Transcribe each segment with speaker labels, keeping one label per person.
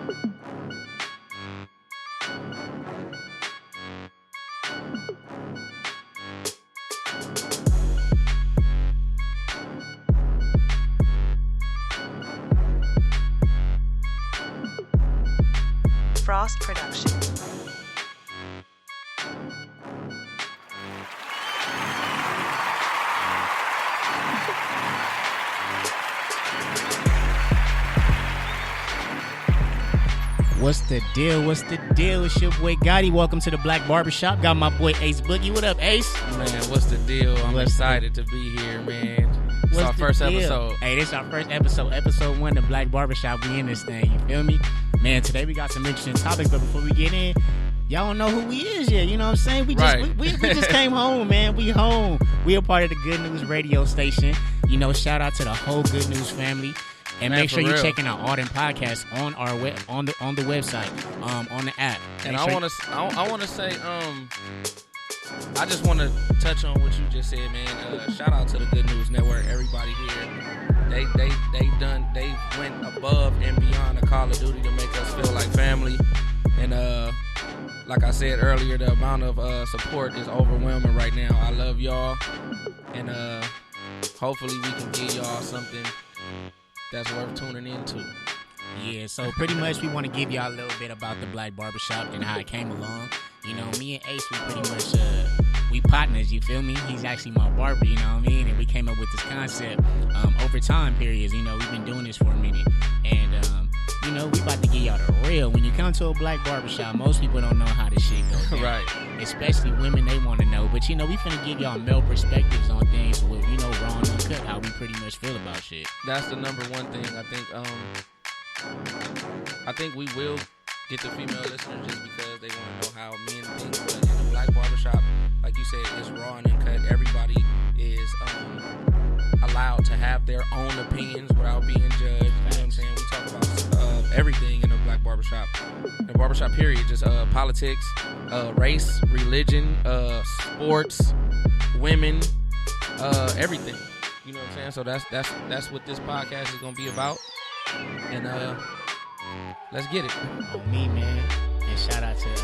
Speaker 1: Frost Production.
Speaker 2: What's the deal? What's the deal? It's your boy Gotti. Welcome to the Black Barbershop. Got my boy Ace Boogie. What up, Ace?
Speaker 3: Man, what's the deal? I'm excited to be here, man. It's our first episode.
Speaker 2: Hey, this is our first episode. Episode 1 of Black Barbershop. We in this thing. You feel me? Man, today we got some interesting topics, but before we get in, y'all don't know who we is yet. You know what I'm saying? We just came home, man. We home. We a part of the Good News radio station. You know, shout out to the whole Good News family. And man, make sure you're checking out all them podcasts on our on the website, on the app.
Speaker 3: And I want to say, I just want to touch on what you just said, man. Shout out to the Good News Network, everybody here. They went above and beyond the Call of Duty to make us feel like family. And like I said earlier, the amount of support is overwhelming right now. I love y'all, and hopefully we can give y'all something that's worth tuning into.
Speaker 2: Yeah, so pretty much we want to give y'all a little bit about the Black Barbershop and how it came along. You know, me and Ace, we pretty much, we partners, you feel me? He's actually my barber, you know what I mean? And we came up with this concept over time periods. You know, we've been doing this for a minute. And, you know, we about to give y'all the real. When you come to a Black Barbershop, most people don't know how this shit goes down.
Speaker 3: Right.
Speaker 2: Especially women, they want to know. But, you know, we finna give y'all male perspectives on things with, you know, raw and uncut, how we pretty much feel about shit.
Speaker 3: That's the number one thing. I think we will get the female listeners just because they want to know how men think. But in the Black Barbershop, like you said, it's raw and uncut. Everybody is allowed to have their own opinions without being judged. You know what I'm saying? We talk about everything in the Black Barbershop. The barbershop period, just politics, race, religion, sports, women, everything. You know what I'm saying? So that's what this podcast is gonna be about. And let's get it.
Speaker 2: On me, man. And shout out to Bill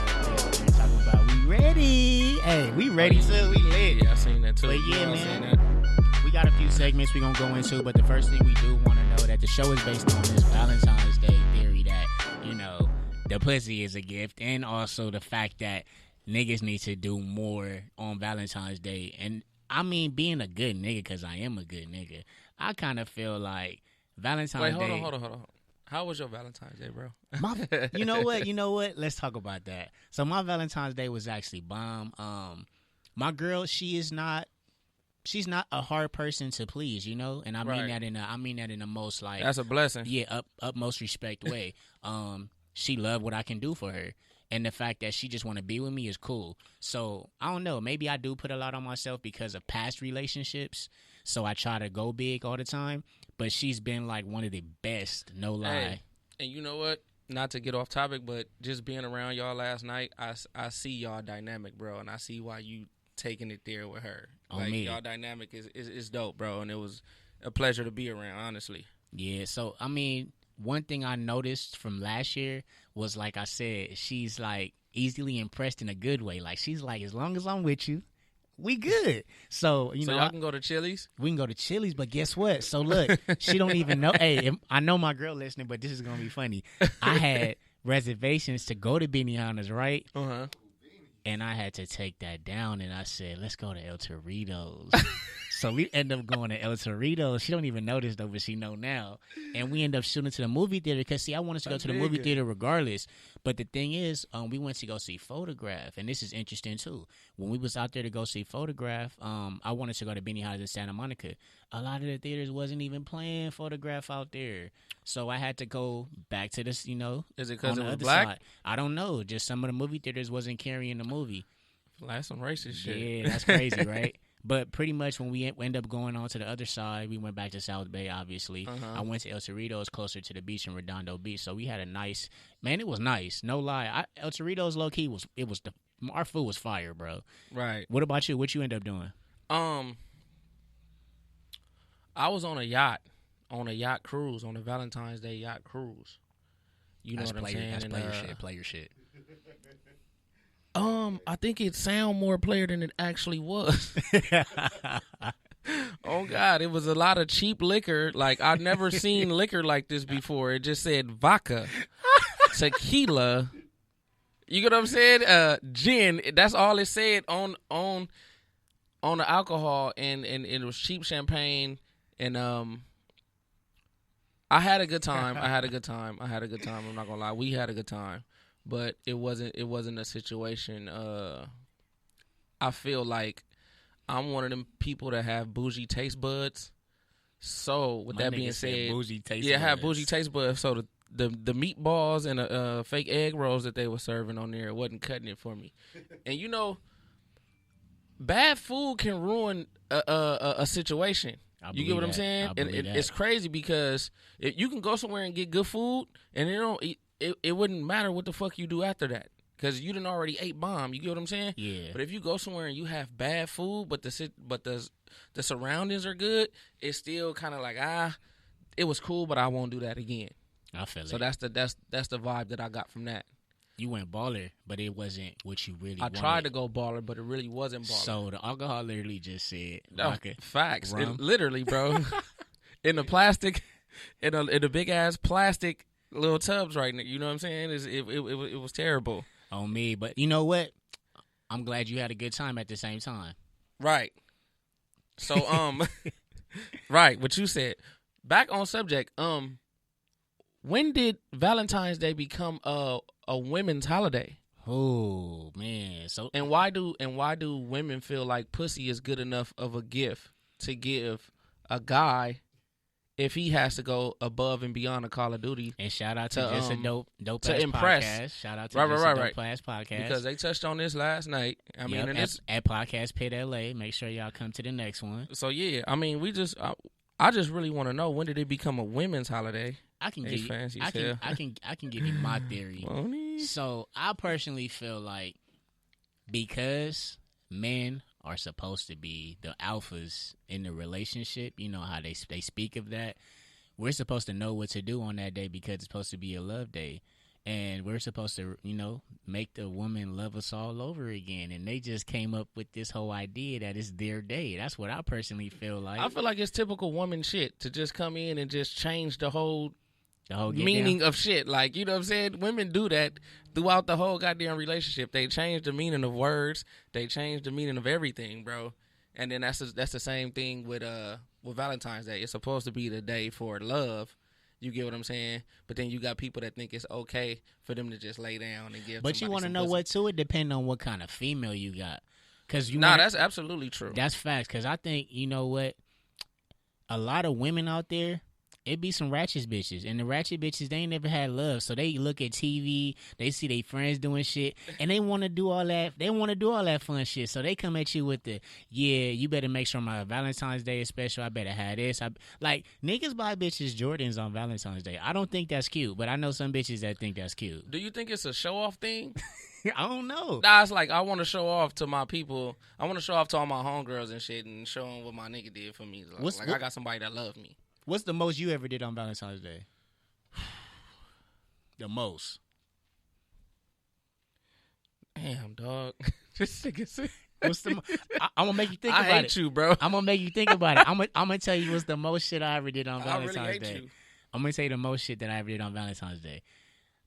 Speaker 2: talking about we ready. Hey, we ready too. We lit.
Speaker 3: Yeah, I seen that too.
Speaker 2: But yeah, man. We got a few segments we gonna go into, but the first thing we do want to know that the show is based on this Valentine's Day theory that, you know, the pussy is a gift, and also the fact that niggas need to do more on Valentine's Day. And I mean, being a good nigga, because I am a good nigga, I kind of feel like Valentine's Day.
Speaker 3: Hold on. How was your Valentine's Day, bro?
Speaker 2: You know what? Let's talk about that. So my Valentine's Day was actually bomb. My girl, she's not a hard person to please, you know, and I mean that in the most like,
Speaker 3: that's a blessing.
Speaker 2: Yeah, utmost respect way. She loved what I can do for her. And the fact that she just want to be with me is cool. So, I don't know. Maybe I do put a lot on myself because of past relationships. So, I try to go big all the time. But she's been, like, one of the best, no lie.
Speaker 3: Hey, and you know what? Not to get off topic, but just being around y'all last night, I see y'all dynamic, bro. And I see why you taking it there with her.
Speaker 2: Like, me.
Speaker 3: Y'all dynamic is dope, bro. And it was a pleasure to be around, honestly.
Speaker 2: Yeah, so, I mean, one thing I noticed from last year was, like I said, she's, like, easily impressed in a good way. Like, she's like, as long as I'm with you, we good. So, you know.
Speaker 3: Y'all can go to Chili's?
Speaker 2: We can go to Chili's, but guess what? So, look, she don't even know. Hey, I know my girl listening, but this is going to be funny. I had reservations to go to Benihana's, right?
Speaker 3: Uh-huh.
Speaker 2: And I had to take that down, and I said, let's go to El Torito's. So we end up going to El Torito. She don't even know this, though, but she know now. And we end up shooting to the movie theater because, see, I wanted to go to the movie theater regardless. But the thing is, we went to go see Photograph, and this is interesting, too. When we was out there to go see Photograph, I wanted to go to Benihana's in Santa Monica. A lot of the theaters wasn't even playing Photograph out there. So I had to go back to this, you know.
Speaker 3: Is it because
Speaker 2: it
Speaker 3: was black?
Speaker 2: Side. I don't know. Just some of the movie theaters wasn't carrying the movie.
Speaker 3: That's some racist shit.
Speaker 2: Yeah, that's crazy, right? But pretty much when we end up going on to the other side, we went back to South Bay, obviously.
Speaker 3: Uh-huh.
Speaker 2: I went to El Cerritos, closer to the beach in Redondo Beach. So we had a nice, man, it was nice. No lie. El Cerritos, low-key, our food was fire, bro.
Speaker 3: Right.
Speaker 2: What about you? What you end up doing?
Speaker 3: I was on a yacht cruise, on a Valentine's Day yacht cruise. You know what I'm saying?
Speaker 2: That's
Speaker 3: And,
Speaker 2: player shit.
Speaker 3: I think it sound more player than it actually was. Oh God, it was a lot of cheap liquor. Like I've never seen liquor like this before. It just said vodka, tequila. You get what I'm saying? Gin. That's all it said on the alcohol, and it was cheap champagne. And I had a good time. I'm not gonna lie. We had a good time, but it wasn't a situation. I feel like I'm one of them people that have bougie taste buds. So with that being said,
Speaker 2: bougie taste
Speaker 3: I
Speaker 2: buds.
Speaker 3: have bougie taste buds. So the meatballs and the fake egg rolls that they were serving on there wasn't cutting it for me. And you know, bad food can ruin a situation. You get what I'm saying? And it's crazy because you can go somewhere and get good food, and it wouldn't matter what the fuck you do after that, because you done already ate bomb. You get what I'm saying?
Speaker 2: Yeah.
Speaker 3: But if you go somewhere and you have bad food, but the surroundings are good, it's still kind of like it was cool, but I won't do that again.
Speaker 2: I feel it.
Speaker 3: So that's the vibe that I got from that.
Speaker 2: You went baller, but it wasn't what you really wanted.
Speaker 3: I tried to go baller, but it really wasn't baller.
Speaker 2: So the alcohol literally just said,
Speaker 3: facts.
Speaker 2: rum.
Speaker 3: Literally, bro. in the plastic, in a big ass plastic little tubs right now. You know what I'm saying? It was terrible.
Speaker 2: On me, but you know what? I'm glad you had a good time at the same time.
Speaker 3: Right. So right, what you said. Back on subject. When did Valentine's Day become a women's holiday?
Speaker 2: Oh man! So
Speaker 3: and why do women feel like pussy is good enough of a gift to give a guy if he has to go above and beyond a Call of Duty?
Speaker 2: And shout out to just a dope
Speaker 3: to
Speaker 2: ass
Speaker 3: impress.
Speaker 2: Podcast. Shout out to just a dope ass podcast,
Speaker 3: because they touched on this last night. I mean,
Speaker 2: at Podcast Pit LA. Make sure y'all come to the next one.
Speaker 3: So yeah, I mean, I just really want to know, when did it become a women's holiday?
Speaker 2: I can give you my theory. So I personally feel like because men are supposed to be the alphas in the relationship, you know how they speak of that. We're supposed to know what to do on that day because it's supposed to be a love day. And we're supposed to, you know, make the woman love us all over again. And they just came up with this whole idea that it's their day. That's what I personally feel like.
Speaker 3: I feel like it's typical woman shit to just come in and just change the whole meaning of shit. Like, you know what I'm saying? Women do that throughout the whole goddamn relationship. They change the meaning of words. They change the meaning of everything, bro. And then that's the same thing with Valentine's Day. It's supposed to be the day for love. You get what I'm saying? But then you got people that think it's okay for them to just lay down and give.
Speaker 2: But you want to know what too? It depends on what kind of female you got.
Speaker 3: That's absolutely true.
Speaker 2: That's facts. Because I think, you know what, a lot of women out there, it be some ratchet bitches, and the ratchet bitches, they ain't never had love, so they look at TV, they see their friends doing shit, and they want to do all that. They want to do all that fun shit, so they come at you with you better make sure my Valentine's Day is special. I better have this. Like, niggas buy bitches Jordans on Valentine's Day. I don't think that's cute, but I know some bitches that think that's cute.
Speaker 3: Do you think it's a show off thing?
Speaker 2: I don't know.
Speaker 3: Nah, it's like I want to show off to my people. I want to show off to all my homegirls and shit, and show them what my nigga did for me. I got somebody that loves me.
Speaker 2: What's the most you ever did on Valentine's Day? The most.
Speaker 3: Damn, dog. This nigga said.
Speaker 2: What's the? I'm gonna make you think about it.
Speaker 3: I hate you, bro.
Speaker 2: I'm gonna make you think about it. I'm gonna tell you what's the most shit I ever did on Valentine's
Speaker 3: I really hate
Speaker 2: Day.
Speaker 3: You.
Speaker 2: I'm gonna tell you the most shit that I ever did on Valentine's Day.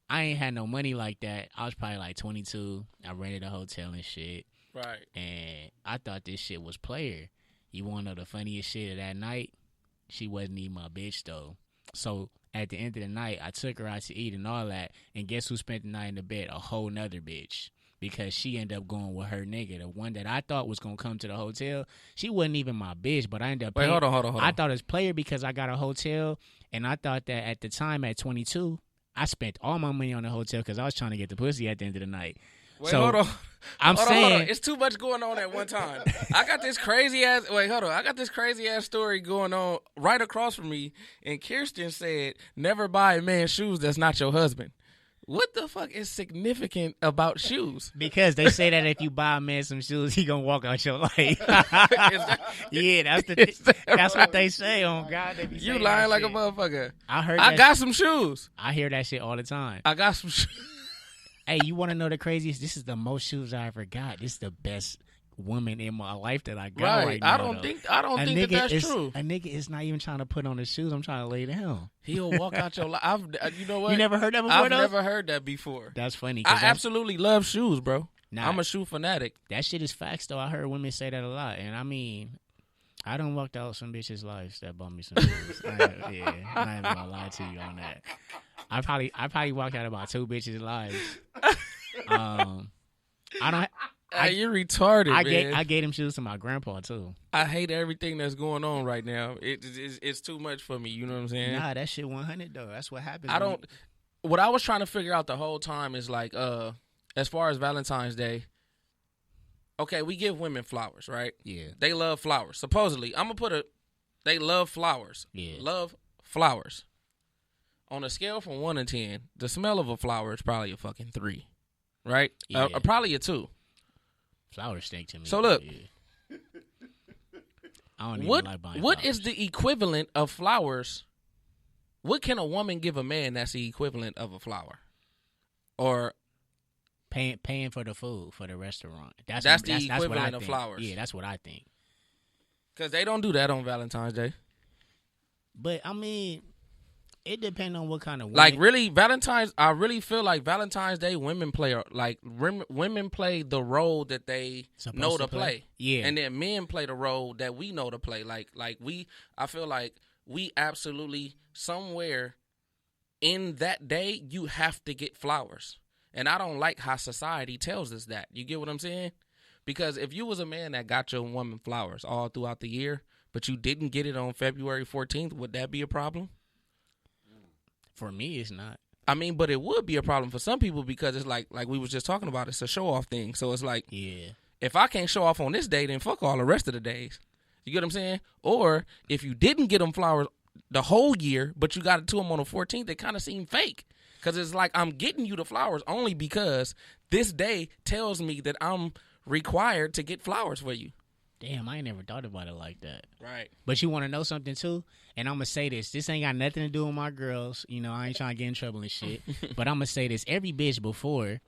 Speaker 2: I ain't had no money like that. I was probably like 22. I rented a hotel and shit.
Speaker 3: Right.
Speaker 2: And I thought this shit was player. You wanna know the funniest shit of that night? She wasn't even my bitch, though. So, at the end of the night, I took her out to eat and all that. And guess who spent the night in the bed? A whole nother bitch. Because she ended up going with her nigga. The one that I thought was going to come to the hotel. She wasn't even my bitch, but I ended up
Speaker 3: Wait, hold on.
Speaker 2: I thought it was player because I got a hotel. And I thought that at the time, at 22, I spent all my money on the hotel because I was trying to get the pussy at the end of the night.
Speaker 3: Wait, hold on.
Speaker 2: I'm saying
Speaker 3: it's too much going on at one time. I got this crazy ass. Wait, hold on. I got this crazy ass story going on right across from me, and Kirsten said, "Never buy a man shoes that's not your husband." What the fuck is significant about shoes?
Speaker 2: Because they say that if you buy a man some shoes, he gonna walk out your life. Yeah, that's what they say on God. They be
Speaker 3: You
Speaker 2: saying
Speaker 3: lying
Speaker 2: that
Speaker 3: like a
Speaker 2: shit.
Speaker 3: motherfucker.
Speaker 2: I
Speaker 3: got some shoes.
Speaker 2: I hear that shit all the time.
Speaker 3: I got some shoes.
Speaker 2: Hey, you want to know the craziest? This is the most shoes I ever got. This is the best woman in my life that I got right now.
Speaker 3: I don't think that's true.
Speaker 2: A nigga is not even trying to put on the shoes. I'm trying to lay down.
Speaker 3: He'll walk out your life. You know what?
Speaker 2: You never heard that before,
Speaker 3: I've
Speaker 2: though?
Speaker 3: never heard that before.
Speaker 2: That's funny.
Speaker 3: I absolutely love shoes, bro.
Speaker 2: Nah,
Speaker 3: I'm a shoe fanatic.
Speaker 2: That shit is facts, though. I heard women say that a lot. And I mean, I done walked out some bitches' lives that bought me some shoes. I'm not even gonna lie to you on that. I probably walked out about 2 bitches' lives.
Speaker 3: You're retarded, man.
Speaker 2: I gave them shoes to my grandpa too.
Speaker 3: I hate everything that's going on right now. It's too much for me. You know what I'm saying?
Speaker 2: Nah, that shit 100 though. That's what happens.
Speaker 3: What I was trying to figure out the whole time is like, as far as Valentine's Day. Okay, we give women flowers, right?
Speaker 2: Yeah.
Speaker 3: They love flowers. Supposedly, they love flowers.
Speaker 2: Yeah.
Speaker 3: Love flowers. On a scale from 1 to 10, the smell of a flower is probably a fucking 3, right?
Speaker 2: Yeah.
Speaker 3: Probably a 2.
Speaker 2: Flowers stink to me.
Speaker 3: So look,
Speaker 2: yeah. I don't even like buying
Speaker 3: what
Speaker 2: flowers.
Speaker 3: is the equivalent of flowers? What can a woman give a man that's the equivalent of a flower? Or
Speaker 2: paying for the food for the restaurant. That's
Speaker 3: equivalent
Speaker 2: what I
Speaker 3: of
Speaker 2: think.
Speaker 3: flowers.
Speaker 2: Yeah, that's what I think.
Speaker 3: Because they don't do that on Valentine's Day.
Speaker 2: But I mean, it depends on what kind of woman.
Speaker 3: Like really, I really feel like Valentine's Day women play the role that they
Speaker 2: Supposed
Speaker 3: know
Speaker 2: to
Speaker 3: to play.
Speaker 2: Yeah.
Speaker 3: And then men play the role that we know to play. I feel like we absolutely somewhere in that day you have to get flowers. And I don't like how society tells us that. You get what I'm saying? Because if you was a man that got your woman flowers all throughout the year, but you didn't get it on February 14th, would that be a problem?
Speaker 2: For me, it's not.
Speaker 3: I mean, but it would be a problem for some people because it's like we was just talking about. It's a show off thing. So it's like,
Speaker 2: Yeah.
Speaker 3: if I can't show off on this day, then fuck all the rest of the days. You get what I'm saying? Or if you didn't get them flowers the whole year, but you got it to them on the 14th, it kind of seemed fake. Because it's like I'm getting you the flowers only because this day tells me that I'm required to get flowers for you.
Speaker 2: Damn, I ain't never thought about it like that.
Speaker 3: Right.
Speaker 2: But you want to know something too? And I'm going to say this. This ain't got nothing to do with my girls. You know, I ain't trying to get in trouble and shit. But I'm going to say this. Every bitch before,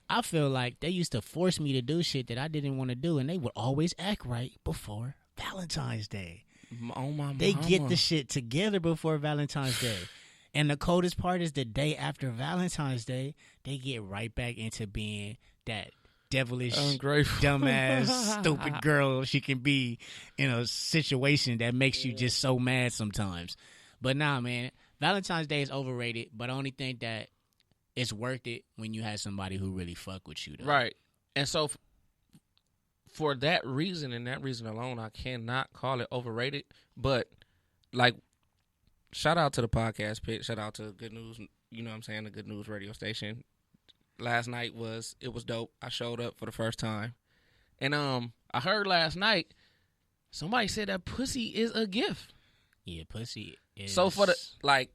Speaker 2: I feel like they used to force me to do shit that I didn't want to do. And they would always act right before Valentine's Day.
Speaker 3: Oh, my
Speaker 2: They
Speaker 3: mama.
Speaker 2: get the shit together before Valentine's Day. And the coldest part is the day after Valentine's Day, they get right back into being that devilish,
Speaker 3: ungrateful,
Speaker 2: dumbass, stupid girl she can be in a situation that makes you just so mad sometimes. But nah, man, Valentine's Day is overrated, but I only think that it's worth it when you have somebody who really fuck with you, though.
Speaker 3: Right. And so for that reason and that reason alone, I cannot call it overrated. But, like, shout out to the podcast pit. Shout out to Good News, you know what I'm saying, the Good News radio station. Last night was dope. I showed up for the first time. And I heard last night somebody said that pussy is a gift.
Speaker 2: Yeah, pussy is.
Speaker 3: So for the, like,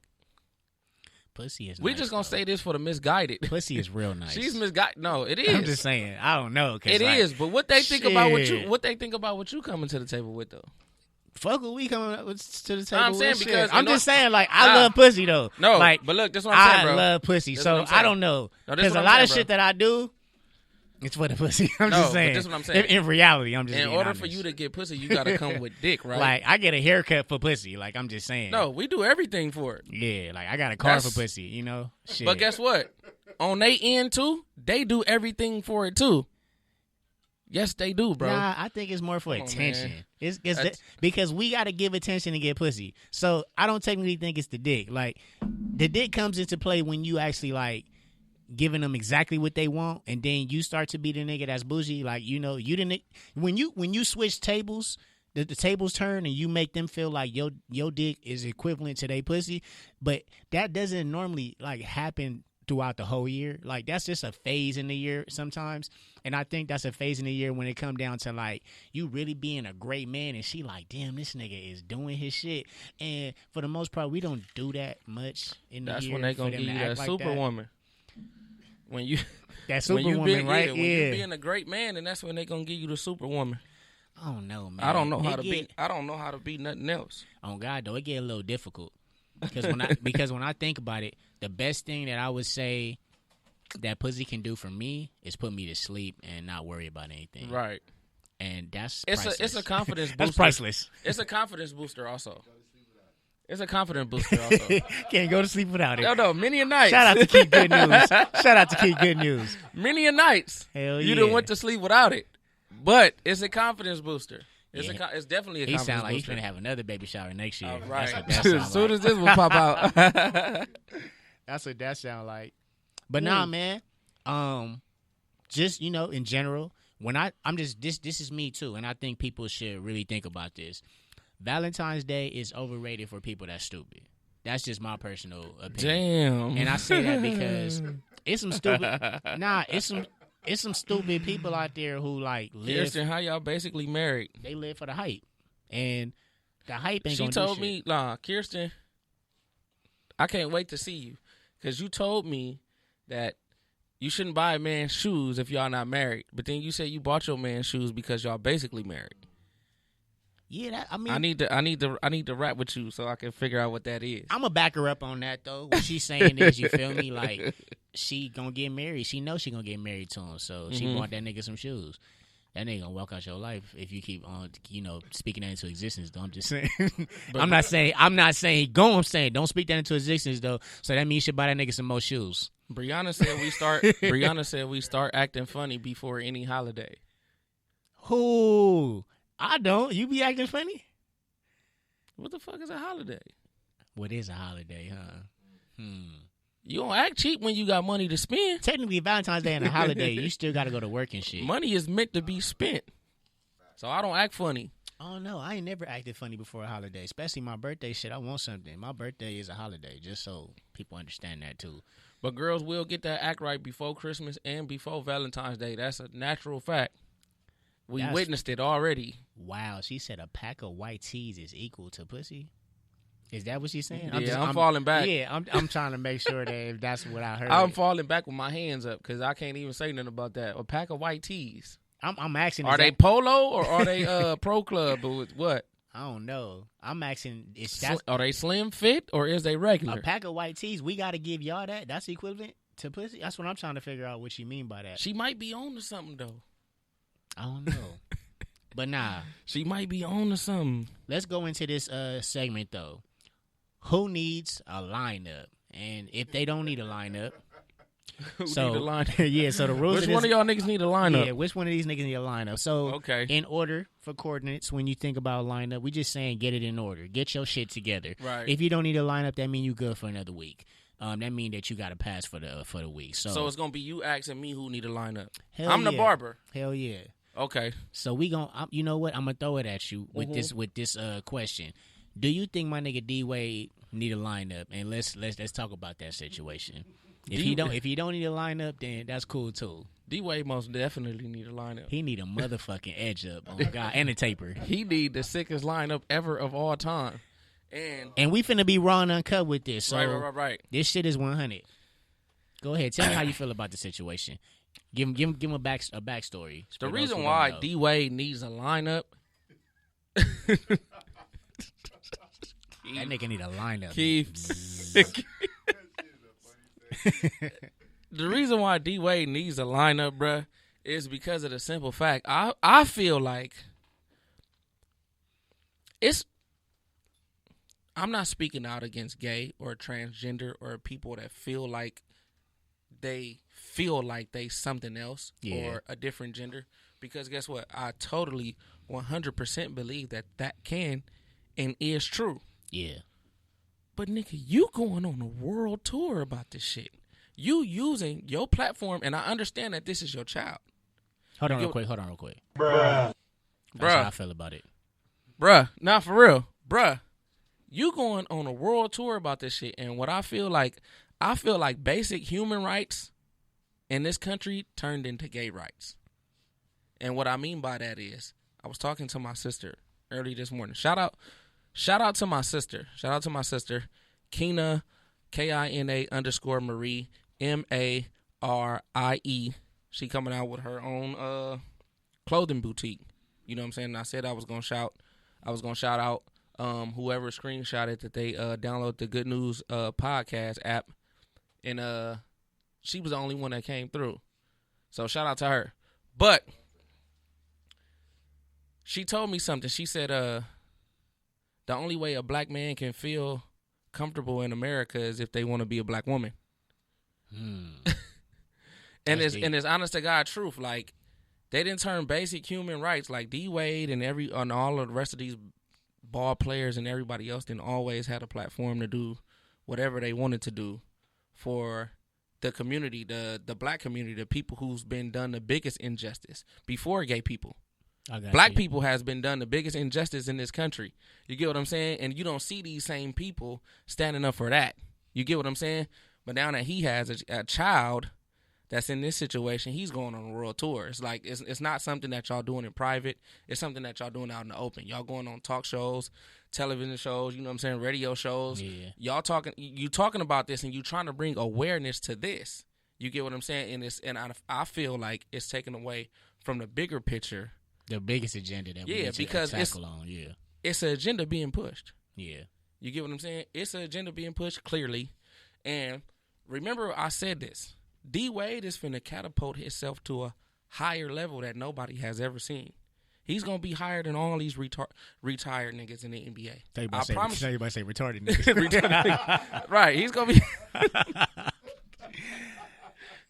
Speaker 2: pussy is
Speaker 3: we
Speaker 2: nice,
Speaker 3: just gonna
Speaker 2: though.
Speaker 3: say this for the misguided.
Speaker 2: Pussy is real nice.
Speaker 3: She's misguided. No, it is.
Speaker 2: I'm just saying. I don't know.
Speaker 3: It is, but what they think about
Speaker 2: shit.
Speaker 3: what they think about what you coming to the table with though.
Speaker 2: Fuck what we coming up to the table
Speaker 3: I'm saying
Speaker 2: with shit.
Speaker 3: because
Speaker 2: I'm just saying, like, I love pussy though.
Speaker 3: No,
Speaker 2: like,
Speaker 3: but look, this is what I'm saying, bro.
Speaker 2: I love pussy,
Speaker 3: This is
Speaker 2: so
Speaker 3: what I'm saying.
Speaker 2: I don't know
Speaker 3: No, this is
Speaker 2: because
Speaker 3: what
Speaker 2: a
Speaker 3: I'm
Speaker 2: lot
Speaker 3: saying,
Speaker 2: of
Speaker 3: bro.
Speaker 2: shit that I do, it's for the pussy. I'm
Speaker 3: No,
Speaker 2: just
Speaker 3: but
Speaker 2: saying.
Speaker 3: this is what I'm saying.
Speaker 2: In reality, I'm just
Speaker 3: In
Speaker 2: being
Speaker 3: order
Speaker 2: honest.
Speaker 3: for you to get pussy, you gotta come with dick, right?
Speaker 2: Like, I get a haircut for pussy. Like, I'm just saying.
Speaker 3: No, we do everything for it.
Speaker 2: Yeah, like I got a car
Speaker 3: That's-
Speaker 2: for pussy. You know. Shit.
Speaker 3: But guess what? On they end too, they do everything for it too. Yes, they do, bro.
Speaker 2: Nah, I think it's more for
Speaker 3: Come on,
Speaker 2: attention.
Speaker 3: man.
Speaker 2: It's
Speaker 3: That's-
Speaker 2: because we got to give attention to get pussy. So I don't technically think it's the dick. Like, the dick comes into play when you actually like giving them exactly what they want, and then you start to be the nigga that's bougie. Like, you know, you didn't when you switch tables. The tables turn and you make them feel like your dick is equivalent to their pussy, but that doesn't normally like happen throughout the whole year. Like, that's just a phase in the year sometimes. And I think that's a phase in the year when it come down to like you really being a great man and she like, damn, this nigga is doing his shit. And for the most part, we don't do that much in the
Speaker 3: That's
Speaker 2: year.
Speaker 3: when they
Speaker 2: for
Speaker 3: gonna
Speaker 2: them
Speaker 3: give
Speaker 2: to
Speaker 3: you
Speaker 2: act
Speaker 3: that
Speaker 2: like
Speaker 3: superwoman. When you
Speaker 2: That
Speaker 3: when you
Speaker 2: superwoman, right?
Speaker 3: when you being a great man, and that's when they gonna give you the superwoman.
Speaker 2: I don't know, man.
Speaker 3: I don't know how to be. I don't know how to be nothing else.
Speaker 2: On God, though, it get a little difficult because when I think about it, the best thing that I would say that pussy can do for me is put me to sleep and not worry about anything.
Speaker 3: Right.
Speaker 2: And that's
Speaker 3: it's a confidence booster.
Speaker 2: That's priceless.
Speaker 3: It's a confidence booster also. It's a confidence booster also.
Speaker 2: Can't go to sleep without it.
Speaker 3: No, many a nights.
Speaker 2: Shout out to Keep Good News. Shout out to Keep Good News.
Speaker 3: Many a nights.
Speaker 2: Hell
Speaker 3: You
Speaker 2: yeah.
Speaker 3: done went to sleep without it. But it's a confidence booster. It's it's definitely a
Speaker 2: He
Speaker 3: confidence
Speaker 2: sound like
Speaker 3: booster.
Speaker 2: he's gonna have another baby shower next year.
Speaker 3: Right.
Speaker 2: That's what that sound
Speaker 3: As soon
Speaker 2: like.
Speaker 3: as this will pop out.
Speaker 2: That's what that sound like. But nah, man. Just in general, when I'm just this is me too, and I think people should really think about this. Valentine's Day is overrated for people that's stupid. That's just my personal opinion.
Speaker 3: Damn.
Speaker 2: And I say that because it's some stupid. It's some stupid people out there who live.
Speaker 3: Kirsten, how y'all basically married?
Speaker 2: They live for the hype, and the hype ain't
Speaker 3: She
Speaker 2: gonna
Speaker 3: told
Speaker 2: do
Speaker 3: me,
Speaker 2: shit.
Speaker 3: Kirsten, I can't wait to see you because you told me that you shouldn't buy a man shoes if y'all not married. But then you said you bought your man shoes because y'all basically married.
Speaker 2: Yeah, I mean,
Speaker 3: I need to rap with you so I can figure out what that is.
Speaker 2: I'm gonna back her up on that though. What she's saying is, you feel me? Like she gonna get married. She knows she gonna get married to him, so she bought that nigga some shoes. That nigga gonna walk out your life if you keep on, speaking that into existence. Though I'm just saying, I'm not saying go. I'm saying don't speak that into existence though. So that means you should buy that nigga some more shoes.
Speaker 3: Brianna said we start acting funny before any holiday.
Speaker 2: Who? I don't. You be acting funny?
Speaker 3: What the fuck is a holiday?
Speaker 2: What is a holiday, huh?
Speaker 3: You don't act cheap when you got money to spend.
Speaker 2: Technically, Valentine's Day and a holiday, you still got to go to work and shit.
Speaker 3: Money is meant to be spent. So I don't act funny.
Speaker 2: Oh, no. I ain't never acted funny before a holiday, especially my birthday shit. I want something. My birthday is a holiday, just so people understand that, too.
Speaker 3: But girls will get that act right before Christmas and before Valentine's Day. That's a natural fact. We witnessed it already.
Speaker 2: Wow. She said a pack of white tees is equal to pussy? Is that what she's saying?
Speaker 3: I'm falling back.
Speaker 2: Yeah, I'm trying to make sure that if that's what I heard.
Speaker 3: I'm falling back with my hands up because I can't even say nothing about that. A pack of white tees.
Speaker 2: I'm asking.
Speaker 3: Are they polo or are they pro club or what?
Speaker 2: I don't know. I'm asking.
Speaker 3: Are they slim fit or is they regular?
Speaker 2: A pack of white tees. We got to give y'all that. That's equivalent to pussy. That's what I'm trying to figure out. What you mean by that?
Speaker 3: She might be on to something though.
Speaker 2: I don't know. But nah.
Speaker 3: She might be on to something.
Speaker 2: Let's go into this segment though. Who needs a lineup? And if they don't need a lineup,
Speaker 3: so need a lineup?
Speaker 2: Yeah. So the rules.
Speaker 3: Which one of y'all niggas need a lineup?
Speaker 2: Yeah. Which one of these niggas need a lineup? So
Speaker 3: okay.
Speaker 2: In order for coordinates, when you think about a lineup, we just saying get it in order. Get your shit together.
Speaker 3: Right.
Speaker 2: If you don't need a lineup, that means you good for another week. That means that you got to pass for the week. So
Speaker 3: it's gonna be you asking me who need a lineup.
Speaker 2: I'm
Speaker 3: the barber.
Speaker 2: Hell yeah.
Speaker 3: Okay.
Speaker 2: So we you know what? I'm gonna throw it at you with this question. Do you think my nigga D Wade need a lineup? And let's talk about that situation. If he don't need a lineup, then that's cool too.
Speaker 3: D Wade most definitely need a lineup.
Speaker 2: He need a motherfucking edge up on God and a taper.
Speaker 3: He need the sickest lineup ever of all time.
Speaker 2: And we finna be raw and uncut with this. So
Speaker 3: right.
Speaker 2: This shit is 100. Go ahead, tell me how you feel about the situation. Give him a backstory.
Speaker 3: The reason why D Wade needs a lineup.
Speaker 2: That nigga need a lineup.
Speaker 3: Keith. The reason why D Wade needs a lineup, bruh, is because of the simple fact. I feel like I'm not speaking out against gay or transgender or people that feel like they something else or a different gender. Because guess what? I totally 100% believe that can and is true.
Speaker 2: Yeah.
Speaker 3: But nigga, you going on a world tour about this shit. You using your platform, and I understand that this is your child.
Speaker 2: Hold on real quick. Bruh. That's how I feel about it.
Speaker 3: Bruh, not for real. Bruh, you going on a world tour about this shit, and what I feel like basic human rights in this country turned into gay rights. And what I mean by that is, I was talking to my sister early this morning. Shout out to my sister. Shout out to my sister, Kina, Kina_Marie, RIE. She coming out with her own clothing boutique. You know what I'm saying? And I said I was gonna shout out whoever screenshotted that they download the Good News podcast app, and she was the only one that came through. So shout out to her. But she told me something. She said the only way a black man can feel comfortable in America is if they want to be a black woman. And it's honest to God truth. Like, they didn't turn basic human rights, like D Wade and all of the rest of these ball players and everybody else didn't always had a platform to do whatever they wanted to do for the community, the black community, the people who's been done the biggest injustice before gay people. Black people has been done the biggest injustice in this country. You get what I'm saying? And you don't see these same people standing up for that. You get what I'm saying? But now that he has a child that's in this situation, he's going on a world tour. It's like it's not something that y'all doing in private. It's something that y'all doing out in the open. Y'all going on talk shows, television shows, you know what I'm saying, radio shows. Yeah. You talking about this, and you trying to bring awareness to this. You get what I'm saying? And I feel like it's taken away from the bigger picture.
Speaker 2: The biggest agenda that we need to tackle on. Yeah.
Speaker 3: It's an agenda being pushed.
Speaker 2: Yeah.
Speaker 3: You get what I'm saying? It's an agenda being pushed clearly. And remember I said this. D Wade is finna catapult himself to a higher level that nobody has ever seen. He's gonna be higher than all these retired niggas in the NBA.
Speaker 2: I promise you. Say retarded niggas.
Speaker 3: Retarded. Right. He's gonna be.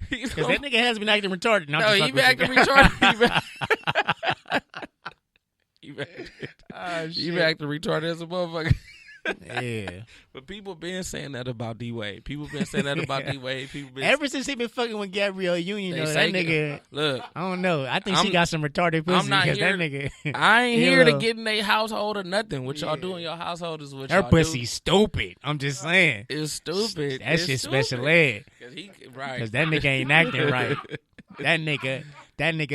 Speaker 2: Because that nigga has been acting retarded.
Speaker 3: No, he been acting retarded. He been acting retarded as a motherfucker.
Speaker 2: Yeah.
Speaker 3: But people been saying that about D Wade. People been saying that about D Wade.
Speaker 2: Ever since he been fucking with Gabrielle Union, though, that nigga.
Speaker 3: Look,
Speaker 2: I don't know. I think she got some retarded pussy.
Speaker 3: I'm not here.
Speaker 2: That nigga.
Speaker 3: I ain't here to get in their household or nothing. What y'all do in your household is what
Speaker 2: her
Speaker 3: y'all
Speaker 2: pussy
Speaker 3: do.
Speaker 2: Stupid. I'm just saying.
Speaker 3: It's stupid.
Speaker 2: That's just special ed.
Speaker 3: Because
Speaker 2: that nigga ain't acting right. That nigga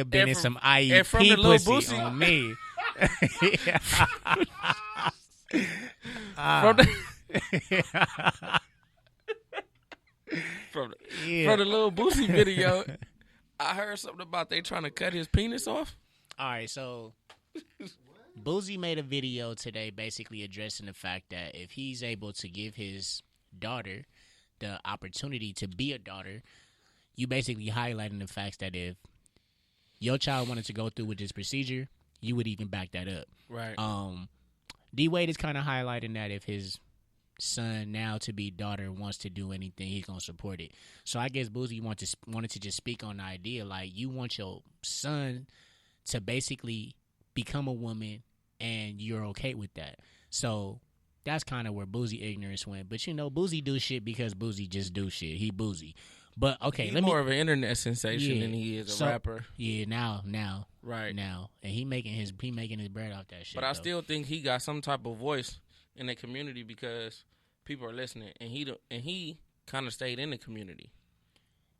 Speaker 2: been in some IEP pussy on me.
Speaker 3: From the Lil Boosie video, I heard something about they trying to cut his penis off.
Speaker 2: All right, so Boosie made a video today basically addressing the fact that if he's able to give his daughter the opportunity to be a daughter, you basically highlighting the fact that if your child wanted to go through with this procedure, you would even back that up.
Speaker 3: Right.
Speaker 2: D Wade is kind of highlighting that if his son, now to be daughter, wants to do anything, he's gonna support it. So I guess Boosie wanted to just speak on the idea, like, you want your son to basically become a woman, and you're okay with that. So that's kind of where Boosie ignorance went. But you know, Boosie do shit because Boosie just do shit. He Boosie. But okay,
Speaker 3: he's more of an internet sensation than he is a rapper.
Speaker 2: Yeah, now,
Speaker 3: right
Speaker 2: now, and he making his bread off that shit.
Speaker 3: But I still think he got some type of voice in the community because people are listening, and he kind of stayed in the community.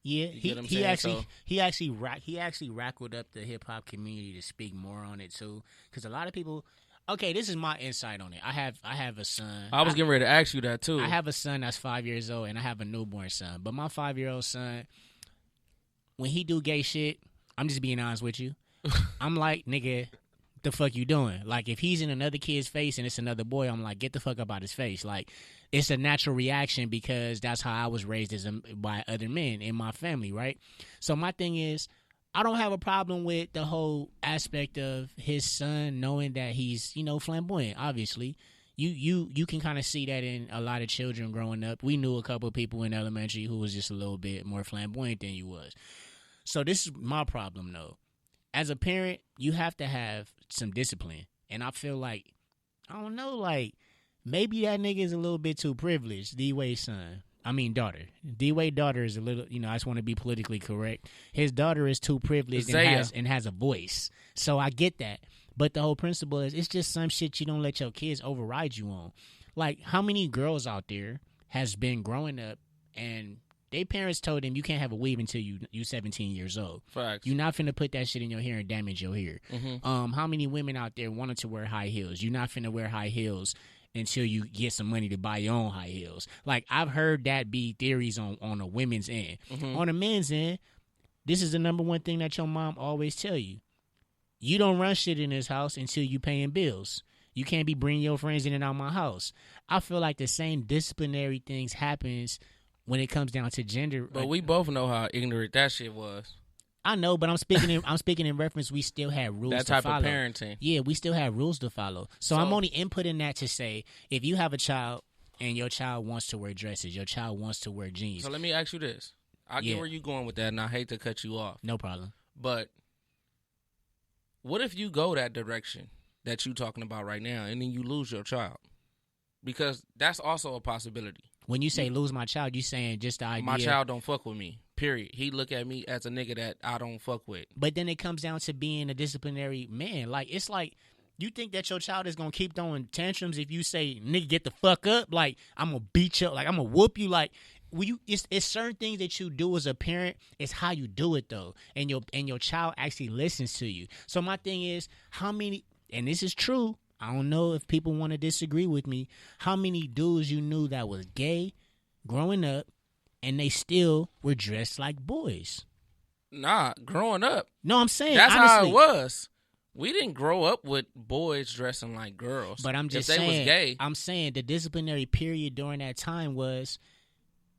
Speaker 2: Yeah, he actually rackled up the hip hop community to speak more on it too, because a lot of people. Okay, this is my insight on it. I have a son.
Speaker 3: I was getting ready to ask you that too.
Speaker 2: I have a son that's 5 years old, and I have a newborn son. But my 5-year-old son, when he do gay shit, I'm just being honest with you. I'm like, nigga, the fuck you doing? Like, if he's in another kid's face and it's another boy, I'm like, get the fuck up out his face. Like, it's a natural reaction because that's how I was raised by other men in my family, right? So my thing is, I don't have a problem with the whole aspect of his son knowing that he's, flamboyant. Obviously, you can kind of see that in a lot of children growing up. We knew a couple of people in elementary who was just a little bit more flamboyant than you was. So this is my problem, though. As a parent, you have to have some discipline, and I feel like, I don't know, like maybe that nigga is a little bit too privileged. D-Wade's son. I mean, daughter. D-Wade's daughter is a little, I just want to be politically correct. His daughter is too privileged and has a voice. So I get that. But the whole principle is, it's just some shit you don't let your kids override you on. Like, how many girls out there has been growing up and their parents told them you can't have a weave until you 17 years old.
Speaker 3: Facts.
Speaker 2: You're not finna put that shit in your hair and damage your hair.
Speaker 3: Mm-hmm.
Speaker 2: How many women out there wanted to wear high heels? You're not finna wear high heels until you get some money to buy your own high heels. Like, I've heard that be theories on the women's end.
Speaker 3: Mm-hmm.
Speaker 2: On the men's end, this is the number one thing that your mom always tell you. You don't run shit in this house until you paying bills. You can't be bringing your friends in and out my house. I feel like the same disciplinary things happens when it comes down to gender.
Speaker 3: But we both know how ignorant that shit was.
Speaker 2: I know, but I'm speaking in reference. We still had rules
Speaker 3: That
Speaker 2: to
Speaker 3: type
Speaker 2: follow.
Speaker 3: of parenting.
Speaker 2: Yeah, we still have rules to follow. So I'm only inputting that to say, if you have a child and your child wants to wear dresses, your child wants to wear jeans.
Speaker 3: So let me ask you this. I get where you're going with that, and I hate to cut you off.
Speaker 2: No problem.
Speaker 3: But what if you go that direction that you're talking about right now, and then you lose your child? Because that's also a possibility.
Speaker 2: When you say lose my child, you saying just the idea.
Speaker 3: My child don't fuck with me, period. He look at me as a nigga that I don't fuck with.
Speaker 2: But then it comes down to being a disciplinary man. Like, it's like, you think that your child is going to keep throwing tantrums if you say, nigga, get the fuck up? Like, I'm going to beat you. Like, I'm going to whoop you. Like, it's certain things that you do as a parent. It's how you do it, though. And your child actually listens to you. So my thing is, how many, and this is true, I don't know if people want to disagree with me, how many dudes you knew that was gay growing up and they still were dressed like boys?
Speaker 3: Nah, growing up.
Speaker 2: No, I'm saying,
Speaker 3: that's
Speaker 2: honestly,
Speaker 3: how it was. We didn't grow up with boys dressing like girls.
Speaker 2: But I'm just
Speaker 3: if they
Speaker 2: saying,
Speaker 3: was gay.
Speaker 2: I'm saying the disciplinary period during that time was,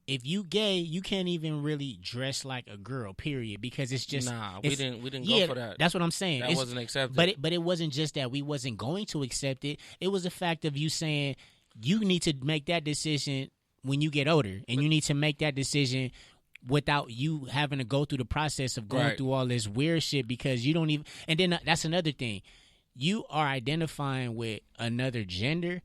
Speaker 2: if you gay, you can't even really dress like a girl, period, because it's just
Speaker 3: we didn't go for that.
Speaker 2: That's what I'm saying.
Speaker 3: That wasn't accepted.
Speaker 2: But it wasn't just that we wasn't going to accept it. It was the fact of you saying you need to make that decision when you get older, and you need to make that decision without you having to go through the process of going through all this weird shit, because you don't even. And then that's another thing. You are identifying with another gender,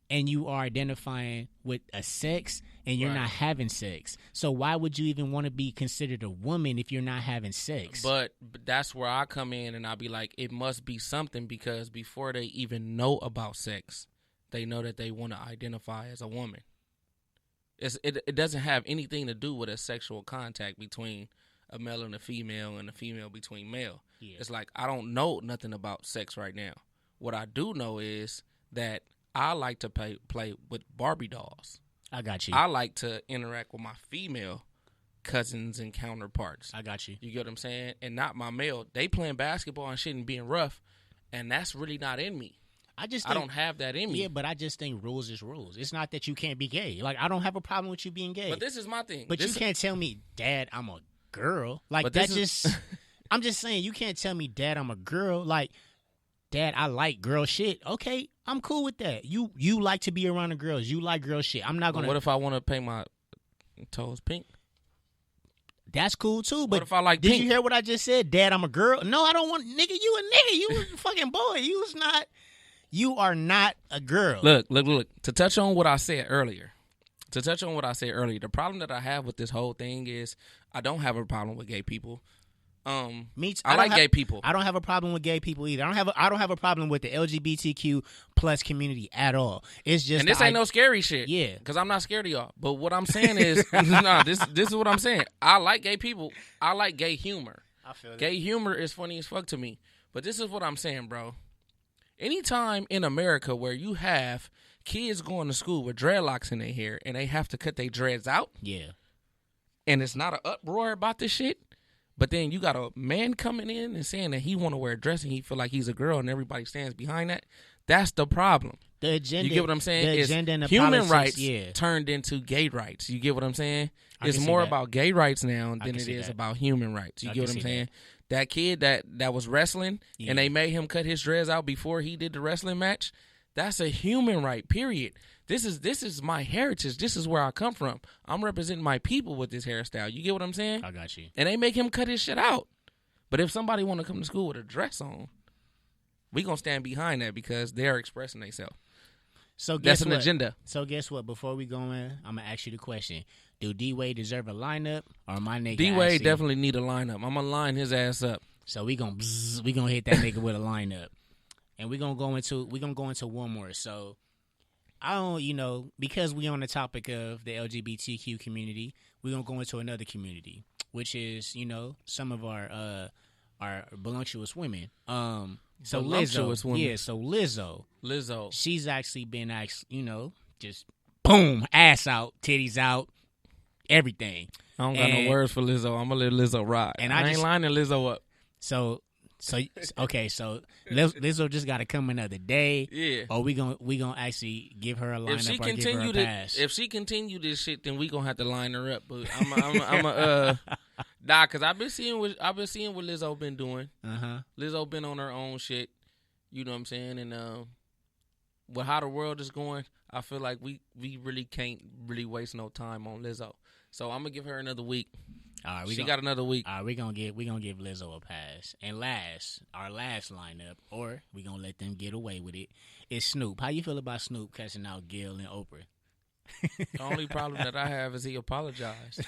Speaker 2: and you are identifying with a sex, and you're not having sex. So why would you even want to be considered a woman if you're not having sex?
Speaker 3: But that's where I come in, and I'll be like, it must be something, because before they even know about sex, they know that they want to identify as a woman. It doesn't have anything to do with a sexual contact between a male and a female between male. Yeah. It's like, I don't know nothing about sex right now. What I do know is that I like to play with Barbie dolls.
Speaker 2: I got you.
Speaker 3: I like to interact with my female cousins and counterparts.
Speaker 2: I got you.
Speaker 3: You get what I'm saying? And not my male. They playing basketball and shit and being rough, and that's really not in me. I don't have that in me.
Speaker 2: Yeah, but I just think rules is rules. It's not that you can't be gay. Like, I don't have a problem with you being gay.
Speaker 3: But this is my thing.
Speaker 2: But you can't tell me, Dad, I'm a girl. Like, that just... I'm just saying, you can't tell me, Dad, I'm a girl. Like, Dad, I like girl shit. Okay, I'm cool with that. You like to be around the girls. You like girl shit. I'm not going to...
Speaker 3: What if I want to paint my toes pink?
Speaker 2: That's cool, too. But
Speaker 3: what if I like
Speaker 2: did
Speaker 3: pink?
Speaker 2: You hear what I just said? Dad, I'm a girl. No, I don't want... Nigga, you a nigga. You was a fucking boy. You are not a girl.
Speaker 3: Look. To touch on what I said earlier, the problem that I have with this whole thing is I don't have a problem with gay people.
Speaker 2: Me too.
Speaker 3: I like gay people.
Speaker 2: I don't have a problem with gay people either. I don't have a problem with the LGBTQ plus community at all. It's just,
Speaker 3: and this ain't no scary shit.
Speaker 2: Yeah,
Speaker 3: because I'm not scared of y'all. But what I'm saying is, this is what I'm saying. I like gay people. I like gay humor.
Speaker 2: I feel that.
Speaker 3: Gay humor is funny as fuck to me. But this is what I'm saying, bro. Anytime in America where you have kids going to school with dreadlocks in their hair and they have to cut their dreads out, and it's not an uproar about this shit, but then you got a man coming in and saying that he want to wear a dress and he feel like he's a girl and everybody stands behind that, that's the problem.
Speaker 2: The agenda,
Speaker 3: you get what I'm saying?
Speaker 2: The
Speaker 3: it's
Speaker 2: agenda and the
Speaker 3: human
Speaker 2: politics,
Speaker 3: rights turned into gay rights. You get what I'm saying? It's more about gay rights now than it is about human rights. You get what I'm saying? That kid that was wrestling and they made him cut his dreads out before he did the wrestling match, that's a human right, period. This is my heritage. This is where I come from. I'm representing my people with this hairstyle. You get what I'm saying?
Speaker 2: I got you.
Speaker 3: And they make him cut his shit out. But if somebody want to come to school with a dress on, we going to stand behind that because they're expressing themselves.
Speaker 2: So
Speaker 3: that's an agenda.
Speaker 2: So guess what? Before we go in, I'm going to ask you the question. Do D-Wade deserve a lineup or my nigga?
Speaker 3: D-Wade definitely need a lineup. I'm going to line his ass up.
Speaker 2: So we gonna hit that nigga with a lineup. And we're gonna go into one more. So I don't, because we on the topic of the LGBTQ community, we're gonna go into another community, which is, some of our voluptuous women. So
Speaker 3: Voluptuous
Speaker 2: Lizzo,
Speaker 3: women.
Speaker 2: yeah. So
Speaker 3: Lizzo.
Speaker 2: she's actually been just boom, ass out, titties out, everything.
Speaker 3: I don't got no
Speaker 2: And-
Speaker 3: words for Lizzo. I'm gonna let Lizzo ride.
Speaker 2: And
Speaker 3: I
Speaker 2: I
Speaker 3: ain't
Speaker 2: just-
Speaker 3: lining Lizzo up.
Speaker 2: So okay. So Lizzo just got to come another day.
Speaker 3: Yeah.
Speaker 2: Or we gonna actually give her a lineup
Speaker 3: If she
Speaker 2: or give her a
Speaker 3: continue
Speaker 2: pass.
Speaker 3: if she continue this shit, then we gonna have to line her up. But cause I've been seeing what Lizzo been doing. Lizzo been on her own shit. You know what I'm saying? And with how the world is going, I feel like we really can't really waste no time on Lizzo. So I'm gonna give her another week.
Speaker 2: All right,
Speaker 3: She got another week.
Speaker 2: All right, we gonna give Lizzo a pass. And our last lineup, or we gonna let them get away with it, is Snoop. How you feel about Snoop cussing out Gail and Oprah?
Speaker 3: The only problem that I have is he apologized.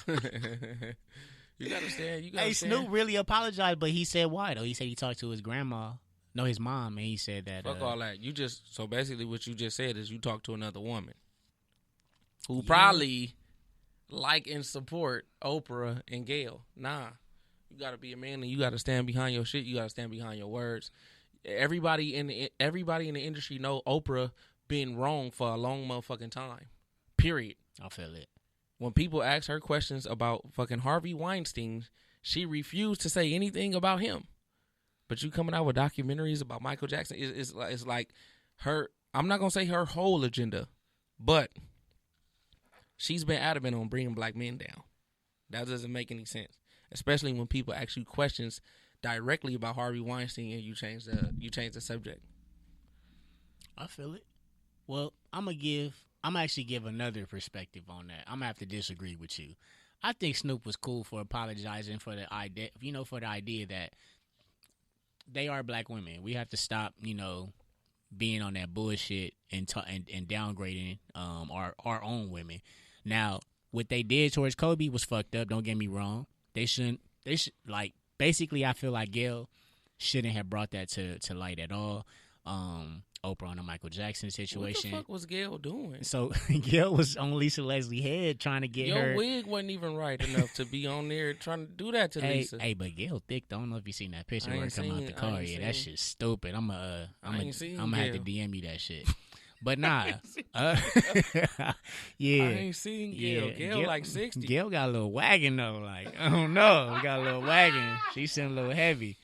Speaker 3: You gotta stand.
Speaker 2: Hey, Snoop really apologized, but he said why though? He said he talked to his his mom, and he said that.
Speaker 3: Fuck all that. So basically what you just said is you talked to another woman who probably like and support Oprah and Gail. Nah, you gotta be a man and you gotta stand behind your shit. You gotta stand behind your words. Everybody in the industry know Oprah been wrong for a long motherfucking time. Period.
Speaker 2: I feel it.
Speaker 3: When people ask her questions about fucking Harvey Weinstein, she refused to say anything about him. But you coming out with documentaries about Michael Jackson is like her. I'm not gonna say her whole agenda, but she's been adamant on bringing black men down. That doesn't make any sense, especially when people ask you questions directly about Harvey Weinstein and you change the subject.
Speaker 2: I feel it. Well, I'm actually give another perspective on that. I'm gonna have to disagree with you. I think Snoop was cool for apologizing for the idea, for the idea that they are black women. We have to stop, being on that bullshit and downgrading our own women. Now, what they did towards Kobe was fucked up. Don't get me wrong. They should basically. I feel like Gail shouldn't have brought that to light at all. Oprah on the Michael Jackson situation.
Speaker 3: What the fuck was Gail doing?
Speaker 2: So Gail was on Lisa Leslie's head trying to get her.
Speaker 3: Your wig wasn't even right enough to be on there trying to do that to Lisa.
Speaker 2: Hey, but Gail thick. I don't know if you seen that picture where it come out the car. Yeah, that shit's stupid. I'm gonna have to DM you that shit. But nah, yeah.
Speaker 3: I ain't seen Gail.
Speaker 2: Yeah,
Speaker 3: Gail like 60.
Speaker 2: Gail got a little wagon though. Like I don't know, got a little wagon. She seemed a little heavy.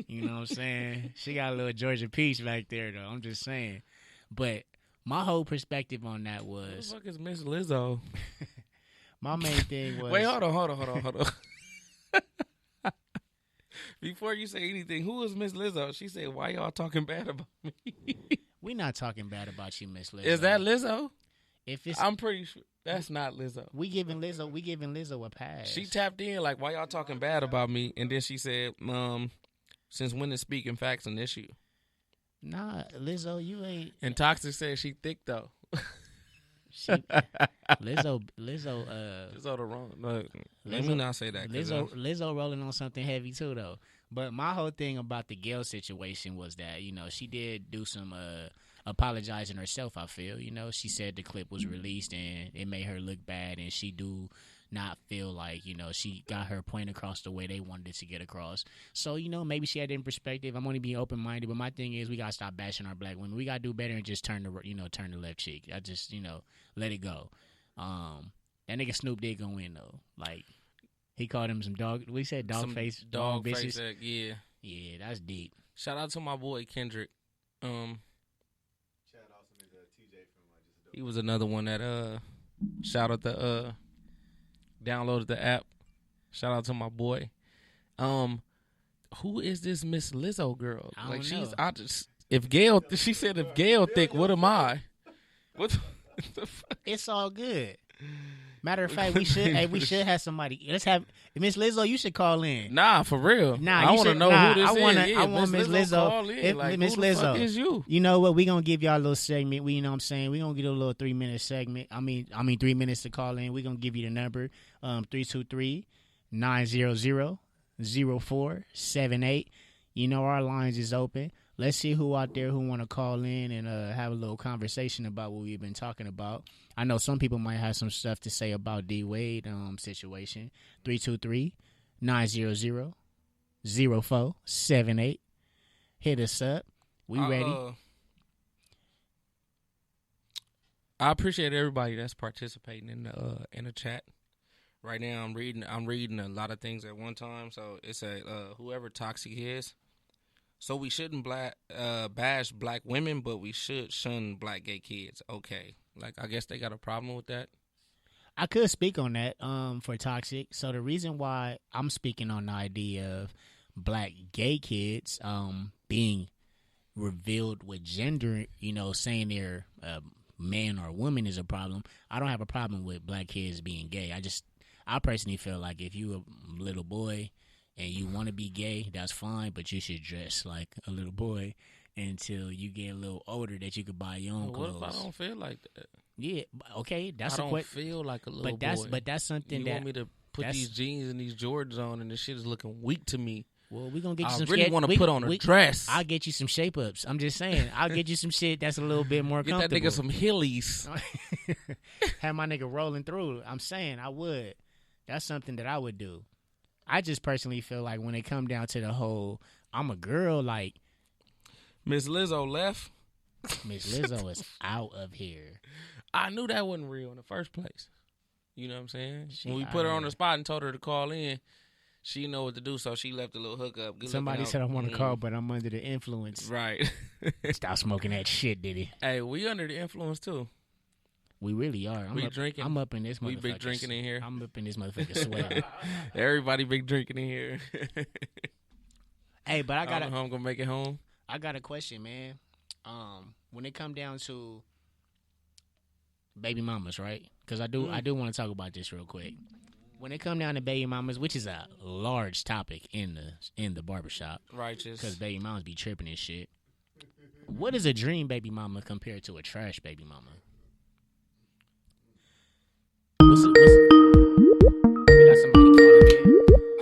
Speaker 2: You know what I'm saying? She got a little Georgia Peach back there, though. I'm just saying. But my whole perspective on that was...
Speaker 3: Who the fuck is Miss Lizzo?
Speaker 2: My main thing was...
Speaker 3: Wait, hold on. Before you say anything, who is Miss Lizzo? She said, why y'all talking bad about me?
Speaker 2: We not talking bad about you, Miss Lizzo.
Speaker 3: Is that Lizzo?
Speaker 2: If it's...
Speaker 3: I'm pretty sure that's not Lizzo.
Speaker 2: We giving Lizzo a pass.
Speaker 3: She tapped in like, why y'all talking bad about me? And then she said, since when is speaking facts an issue?
Speaker 2: Nah, Lizzo, you ain't.
Speaker 3: And Toxic said she thick though.
Speaker 2: Lizzo
Speaker 3: the wrong. Look, let me not say that.
Speaker 2: Lizzo rolling on something heavy too though. But my whole thing about the Gail situation was that she did do some apologizing herself. I feel she said the clip was released and it made her look bad, and she do not feel like she got her point across the way they wanted it to get across. So maybe she had it in perspective. I'm only being open minded, but my thing is we gotta stop bashing our black women. We gotta do better and just turn the left cheek. I just let it go. That nigga Snoop did go in though. Like he called him some dog. We said dog face, dog bitches. Yeah, that's deep.
Speaker 3: Shout out to my boy Kendrick. He was another one that shout out the downloaded the app. Shout out to my boy. Who is this Miss Lizzo girl?
Speaker 2: I don't know.
Speaker 3: She said if Gail thick, what am I? What the fuck?
Speaker 2: It's all good. Matter of fact, we should have somebody. Let's have Miss Lizzo. You should call in.
Speaker 3: Nah, for real.
Speaker 2: Nah,
Speaker 3: I want to know who this is. Yeah,
Speaker 2: I want Miss Lizzo.
Speaker 3: Call in.
Speaker 2: If Miss
Speaker 3: who the fuck
Speaker 2: Lizzo
Speaker 3: is you?
Speaker 2: You know what? We gonna give y'all a little segment. We, you know what I'm saying? We gonna get a little 3-minute segment. I mean 3 minutes to call in. We gonna give you the number 323-900-0478. Our lines is open. Let's see who out there who want to call in and have a little conversation about what we've been talking about. I know some people might have some stuff to say about D Wade situation. 323-900-0478. hit us up. We ready.
Speaker 3: I appreciate everybody that's participating in the chat. Right now, I'm reading a lot of things at one time. So it's whoever toxic is. So we shouldn't bash black women, but we should shun black gay kids. Okay, like I guess they got a problem with that.
Speaker 2: I could speak on that for toxic. So the reason why I'm speaking on the idea of black gay kids being revealed with gender, saying they're man or woman is a problem. I don't have a problem with black kids being gay. I personally feel like if you a little boy and you want to be gay, that's fine, but you should dress like a little boy until you get a little older that you could buy your own clothes.
Speaker 3: What if I don't feel like that?
Speaker 2: Yeah, okay, that's
Speaker 3: I don't feel like a little boy.
Speaker 2: But that's something
Speaker 3: you want me to put these jeans and these Jordans on, and this shit is looking weak to me.
Speaker 2: Well, we're going to get you some
Speaker 3: shit. I really want to put on a dress.
Speaker 2: I'll get you some shape-ups. I'm just saying. I'll get you some shit that's a little bit more comfortable.
Speaker 3: Get that nigga some Hillies.
Speaker 2: Have my nigga rolling through. I'm saying I would. That's something that I would do. I just personally feel like when it come down to the whole, I'm a girl, like.
Speaker 3: Miss Lizzo left.
Speaker 2: Miss Lizzo is out of here.
Speaker 3: I knew that wasn't real in the first place. You know what I'm saying? When we put her on the spot and told her to call in, she didn't know what to do, so she left a little hookup.
Speaker 2: Somebody said I want to call, but I'm under the influence.
Speaker 3: Right.
Speaker 2: Stop smoking that shit, Diddy.
Speaker 3: Hey, we under the influence, too.
Speaker 2: We really are.
Speaker 3: Drinking.
Speaker 2: I'm up in this motherfucker.
Speaker 3: We big drinking in here.
Speaker 2: I'm up in this motherfucker sweating.
Speaker 3: Everybody big drinking in here.
Speaker 2: Hey, but I
Speaker 3: don't know how I'm going to make it home.
Speaker 2: I got a question, man. When it come down to baby mamas, right? Because I do want to talk about this real quick. When it come down to baby mamas, which is a large topic in the barbershop,
Speaker 3: righteous,
Speaker 2: because baby mamas be tripping and shit. What is a dream baby mama compared to a trash baby mama? We got somebody calling in.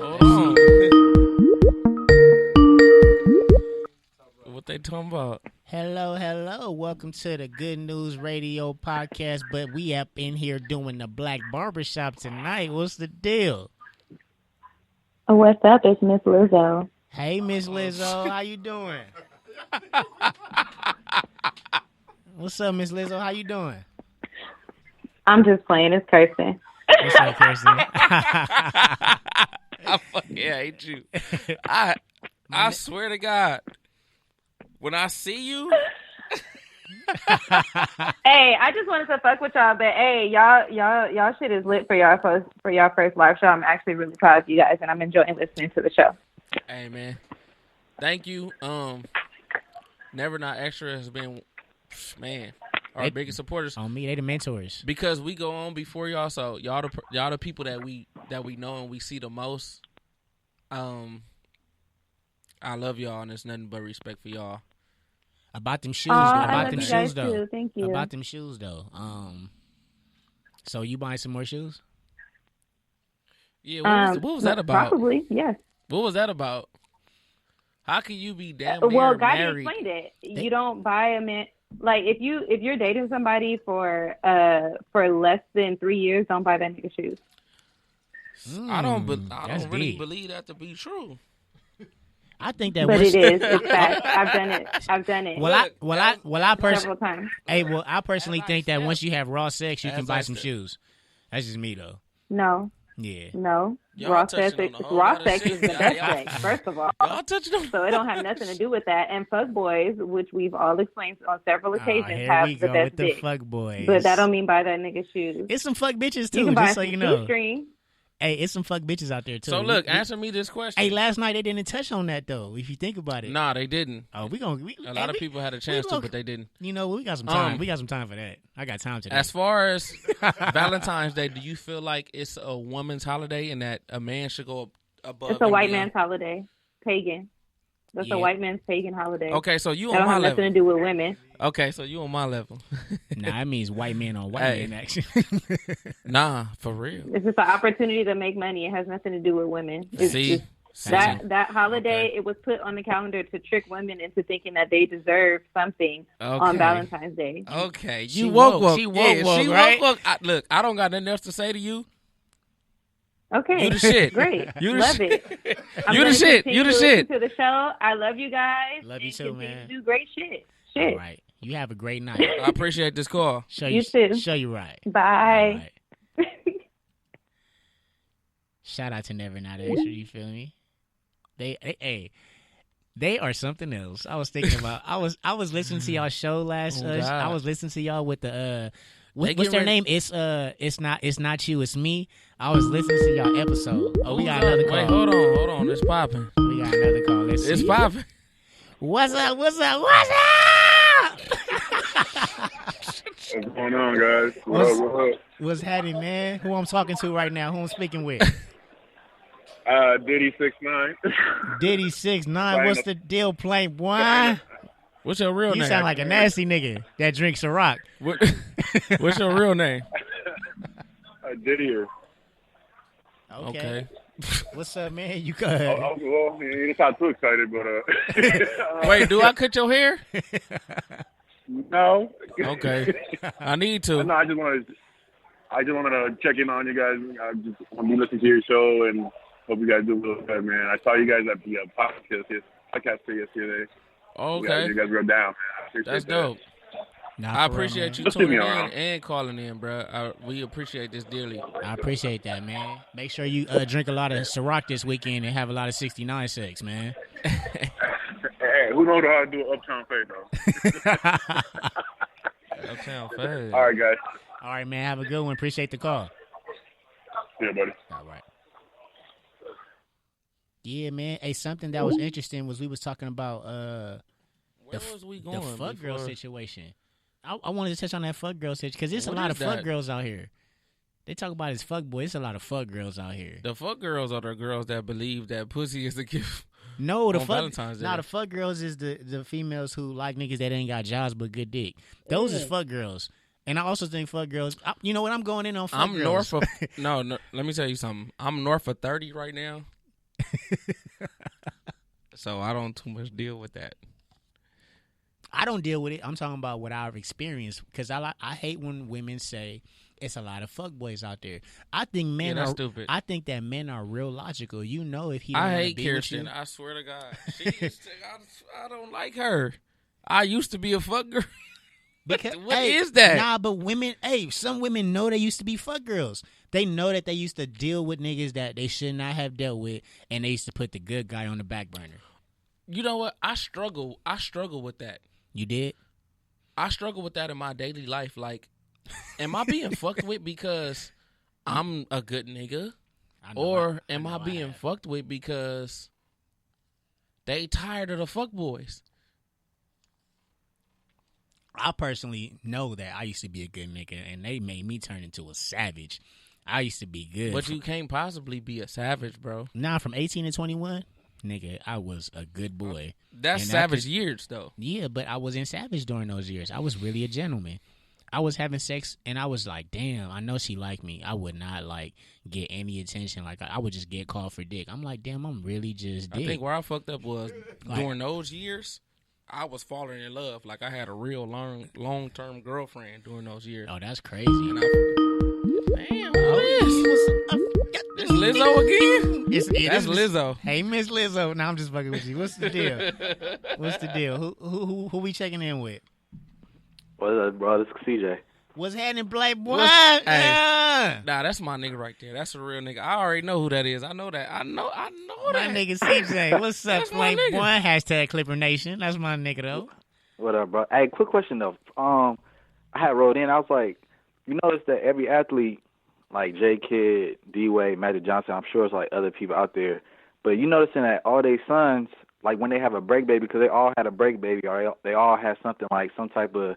Speaker 3: Hold on. What they talking about?
Speaker 2: Hello. Welcome to the Good News Radio podcast, but we up in here doing the Black Barbershop tonight. What's the deal?
Speaker 4: What's up? It's Miss Lizzo.
Speaker 2: Hey, Miss Lizzo. How you doing? What's up, Miss Lizzo? How you doing?
Speaker 4: I'm just playing. It's Kirsten.
Speaker 2: What's up, Kirsten?
Speaker 3: I fucking hate you. I swear to God. When I see you,
Speaker 4: hey, I just wanted to fuck with y'all, but hey, y'all shit is lit for y'all first live show. I'm actually really proud of you guys, and I'm enjoying listening to the show.
Speaker 3: Hey man, thank you. Never Not Extra has been, man, our biggest supporters.
Speaker 2: On me, they the mentors
Speaker 3: because we go on before y'all. So y'all the people that we know and we see the most. I love y'all, and there's nothing but respect for y'all.
Speaker 2: About them shoes, About them shoes, though. So you buying some more shoes?
Speaker 3: Yeah. What was that about?
Speaker 4: Probably, yes.
Speaker 3: What was that about? How can you be damn near
Speaker 4: well, God
Speaker 3: married?
Speaker 4: Explained it. You don't buy a man. Like if you're dating somebody for less than 3 years, don't buy that nigga shoes.
Speaker 3: I don't really believe that to be true.
Speaker 2: I think that,
Speaker 4: but it is. It's fact. I've done it.
Speaker 2: Well, I personally,
Speaker 4: several times.
Speaker 2: Hey, well, I personally think that once you have raw sex, you can buy some shoes. That's just me, though.
Speaker 4: No.
Speaker 2: Yeah.
Speaker 4: No. Raw sex is the best sex. First of all, so it don't have nothing to do with that. And fuck boys, which we've all explained on several occasions, have the best dick.
Speaker 2: Fuck boys.
Speaker 4: But that don't mean buy that nigga shoes.
Speaker 2: It's some fuck bitches too.
Speaker 4: You can buy
Speaker 2: just so you know.
Speaker 4: Shoestring.
Speaker 2: Hey, it's some fuck bitches out there, too.
Speaker 3: So, look, answer me this question.
Speaker 2: Hey, last night they didn't touch on that, though, if you think about it.
Speaker 3: Nah, they didn't.
Speaker 2: Oh,
Speaker 3: a lot of people had a chance to, but they didn't.
Speaker 2: You know, we got some time. We got some time for that. I got time today.
Speaker 3: As far as Valentine's Day, do you feel like it's a woman's holiday and that a man should go above?
Speaker 4: It's a white man's holiday. Pagan. That's a white man's pagan holiday.
Speaker 3: Okay, so you
Speaker 4: that
Speaker 3: on my level.
Speaker 4: That don't have nothing to do with women.
Speaker 3: Okay, so you on my level.
Speaker 2: Nah, that means white man on white man action.
Speaker 3: Nah, for real.
Speaker 4: It's just an opportunity to make money. It has nothing to do with women. That holiday, it was put on the calendar to trick women into thinking that they deserve something on Valentine's Day.
Speaker 3: Okay,
Speaker 2: She woke.
Speaker 3: She woke, right? Look, I don't got nothing else to say to you.
Speaker 4: Okay.
Speaker 3: You the shit.
Speaker 4: Great.
Speaker 3: You the
Speaker 4: love
Speaker 3: shit.
Speaker 4: it.
Speaker 3: You the shit. You the shit.
Speaker 4: To the show. I love you guys.
Speaker 2: Love you too, man.
Speaker 4: Do great shit. Shit.
Speaker 2: All right. You have a great night.
Speaker 3: I appreciate this call.
Speaker 4: You too.
Speaker 2: Show you right.
Speaker 4: Bye.
Speaker 2: Right. Shout out to Never Not Extra. You feel me? They are something else. I was thinking about. I was listening to y'all show last. I was listening to y'all with the what's their name? It's not you. It's me. I was listening to y'all episode. Oh, we got another call.
Speaker 3: Wait, hold on. It's popping.
Speaker 2: We got another call.
Speaker 3: It's popping.
Speaker 2: What's up?
Speaker 5: What's going on, guys? What up?
Speaker 2: What's happening, man? Who I'm talking to right now? Who I'm speaking with?
Speaker 5: Diddy 6'9".
Speaker 2: Diddy 6'9". What's the deal, plain boy?
Speaker 3: What's your real name?
Speaker 2: You sound like a nasty nigga that drinks a rock.
Speaker 3: What's your real name?
Speaker 5: Diddy here.
Speaker 3: Okay.
Speaker 2: What's up, man? You go ahead.
Speaker 5: Well, you didn't sound too excited, but
Speaker 3: Wait, do I cut your hair?
Speaker 5: No.
Speaker 3: Okay. I need to.
Speaker 5: No, I just wanted to check in on you guys. I just want to be listening to your show and hope you guys do real good, man. I saw you guys at the podcast yesterday.
Speaker 3: Okay.
Speaker 5: You guys were down, man.
Speaker 3: That's dope. I appreciate you tuning in and calling in, bro. We appreciate this dearly.
Speaker 2: I appreciate that, man. Make sure you drink a lot of Ciroc this weekend and have a lot of 69 sex, man.
Speaker 5: Hey, who knows how to do an Uptown Fade, though?
Speaker 3: Uptown Fade.
Speaker 5: All right, guys.
Speaker 2: All right, man. Have a good one. Appreciate the call.
Speaker 5: Yeah, buddy.
Speaker 2: All right. Yeah, man. Hey, something that was interesting was we was talking about the fuck girl situation. I wanted to touch on that fuck girl situation because there's a lot of fuck girls out here. They talk about it as fuck boy. It's a lot of fuck girls out here.
Speaker 3: The fuck girls are the girls that believe that pussy is a gift.
Speaker 2: No, the fuck girls is the females who like niggas that ain't got jobs but good dick. Those is fuck girls. And I also think fuck girls. You know what? I'm going in on fuck girls.
Speaker 3: North of no. Let me tell you something. I'm north of 30 right now, so I don't too much deal with that.
Speaker 2: I don't deal with it. I'm talking about what I've experienced because I hate when women say it's a lot of fuckboys out there. I think men are stupid. I think that men are real logical. You know, if he
Speaker 3: I hate Kirsten. I swear to God, I don't like her. I used to be a fuck girl.
Speaker 2: Because
Speaker 3: what is that?
Speaker 2: Nah, but women. Hey, some women know they used to be fuck girls. They know that they used to deal with niggas that they should not have dealt with, and they used to put the good guy on the back burner.
Speaker 3: You know what? I struggle with that.
Speaker 2: You did?
Speaker 3: I struggle with that in my daily life. Like, am I being fucked with because I'm a good nigga? Or am I being fucked with because they tired of the fuck boys?
Speaker 2: I personally know that I used to be a good nigga, and they made me turn into a savage. I used to be good.
Speaker 3: But you can't possibly be a savage, bro.
Speaker 2: Nah, from 18 to 21, nigga, I was a good boy.
Speaker 3: That's savage years, though.
Speaker 2: Yeah, but I wasn't savage during those years. I was really a gentleman. I was having sex, and I was like, damn, I know she liked me. I would not, like, get any attention. Like, I would just get called for dick. I'm like, damn, I'm really just dick.
Speaker 3: I think where I fucked up was during those years, I was falling in love. Like, I had a real long-term girlfriend during those years.
Speaker 2: Oh, that's crazy.
Speaker 3: And damn, what is this? It's Lizzo again? That's Lizzo.
Speaker 2: Hey, Miss Lizzo. Now I'm just fucking with you. What's the deal? What's the deal? Who we checking in with?
Speaker 6: What's up, bro? This is CJ.
Speaker 2: What's happening, Playboy?
Speaker 3: Nah, that's my nigga right there. That's a real nigga. I already know who that is. I know that. I know that.
Speaker 2: My nigga CJ. What's up, Playboy? Hashtag Clipper Nation. That's my nigga, though.
Speaker 6: What up, bro? Hey, quick question, though. I had wrote in. I was like, you notice that every athlete, like J. Kidd, D-Wade, Magic Johnson, I'm sure it's like other people out there, but you noticing that all their sons, like when they have a break baby, because they all had a break baby, or they all had something like some type of,